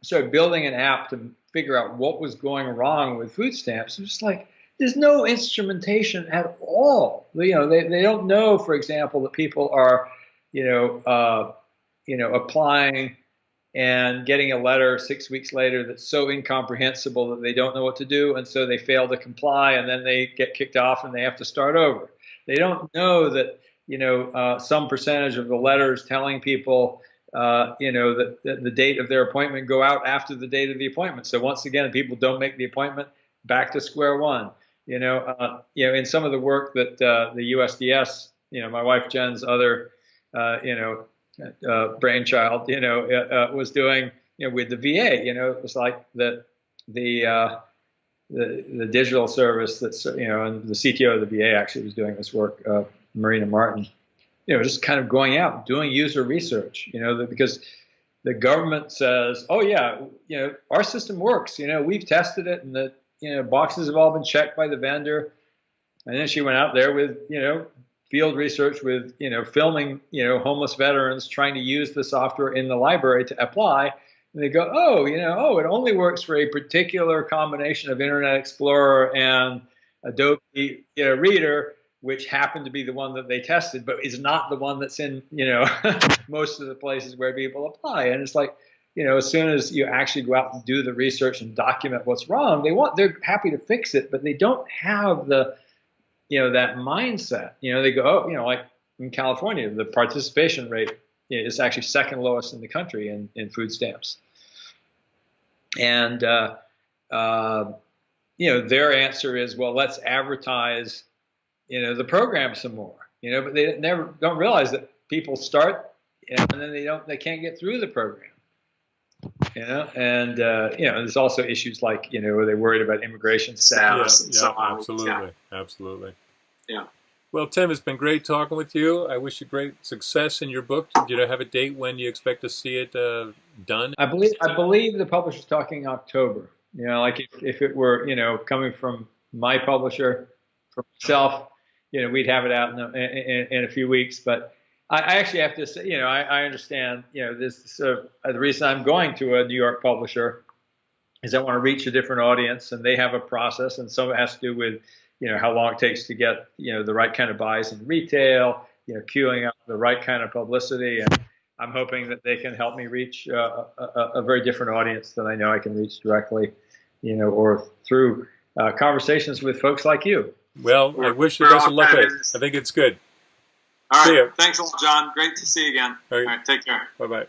started building an app to figure out what was going wrong with food stamps, it was just like, there's no instrumentation at all. They don't know, for example, that people are, applying and getting a letter 6 weeks later that's so incomprehensible that they don't know what to do, and so they fail to comply, and then they get kicked off and they have to start over. They don't know that some percentage of the letters telling people that the date of their appointment go out after the date of the appointment. So once again, people don't make the appointment, back to square one. In some of the work that the USDS, my wife Jen's other, brainchild, was doing, with the VA. It was like the digital service that's, and the CTO of the VA actually was doing this work, Marina Martin. Just kind of going out doing user research. Because the government says, oh yeah, our system works. We've tested it, and the boxes have all been checked by the vendor. And then she went out there with field research with filming homeless veterans trying to use the software in the library to apply, and they go, oh it only works for a particular combination of Internet Explorer and Adobe Reader, which happened to be the one that they tested, but is not the one that's in most of the places where people apply. And it's like, as soon as you actually go out and do the research and document what's wrong, they're happy to fix it, but they don't have the that mindset. They go, like in California, the participation rate is actually second lowest in the country in food stamps. And, their answer is, well, let's advertise, the program some more, but they don't realize that people start, and then they can't get through the program. And there's also issues like, are they worried about immigration status and so on. Absolutely. Yeah. Well, Tim, it's been great talking with you. I wish you great success in your book. Do you have a date when you expect to see it done? I believe the publisher's talking October. Like if it were, coming from my publisher, for myself, we'd have it out in a few weeks. But I actually have to say, I understand, this sort of, the reason I'm going to a New York publisher is I want to reach a different audience, and they have a process, and some of it has to do with, how long it takes to get, the right kind of buys in retail, queuing up the right kind of publicity. And I'm hoping that they can help me reach a very different audience than I know I can reach directly, or through conversations with folks like you. Well, I wish you best of luck with it. I think it's good. All right. Thanks a lot, John. Great to see you again. All right. Take care. Bye-bye.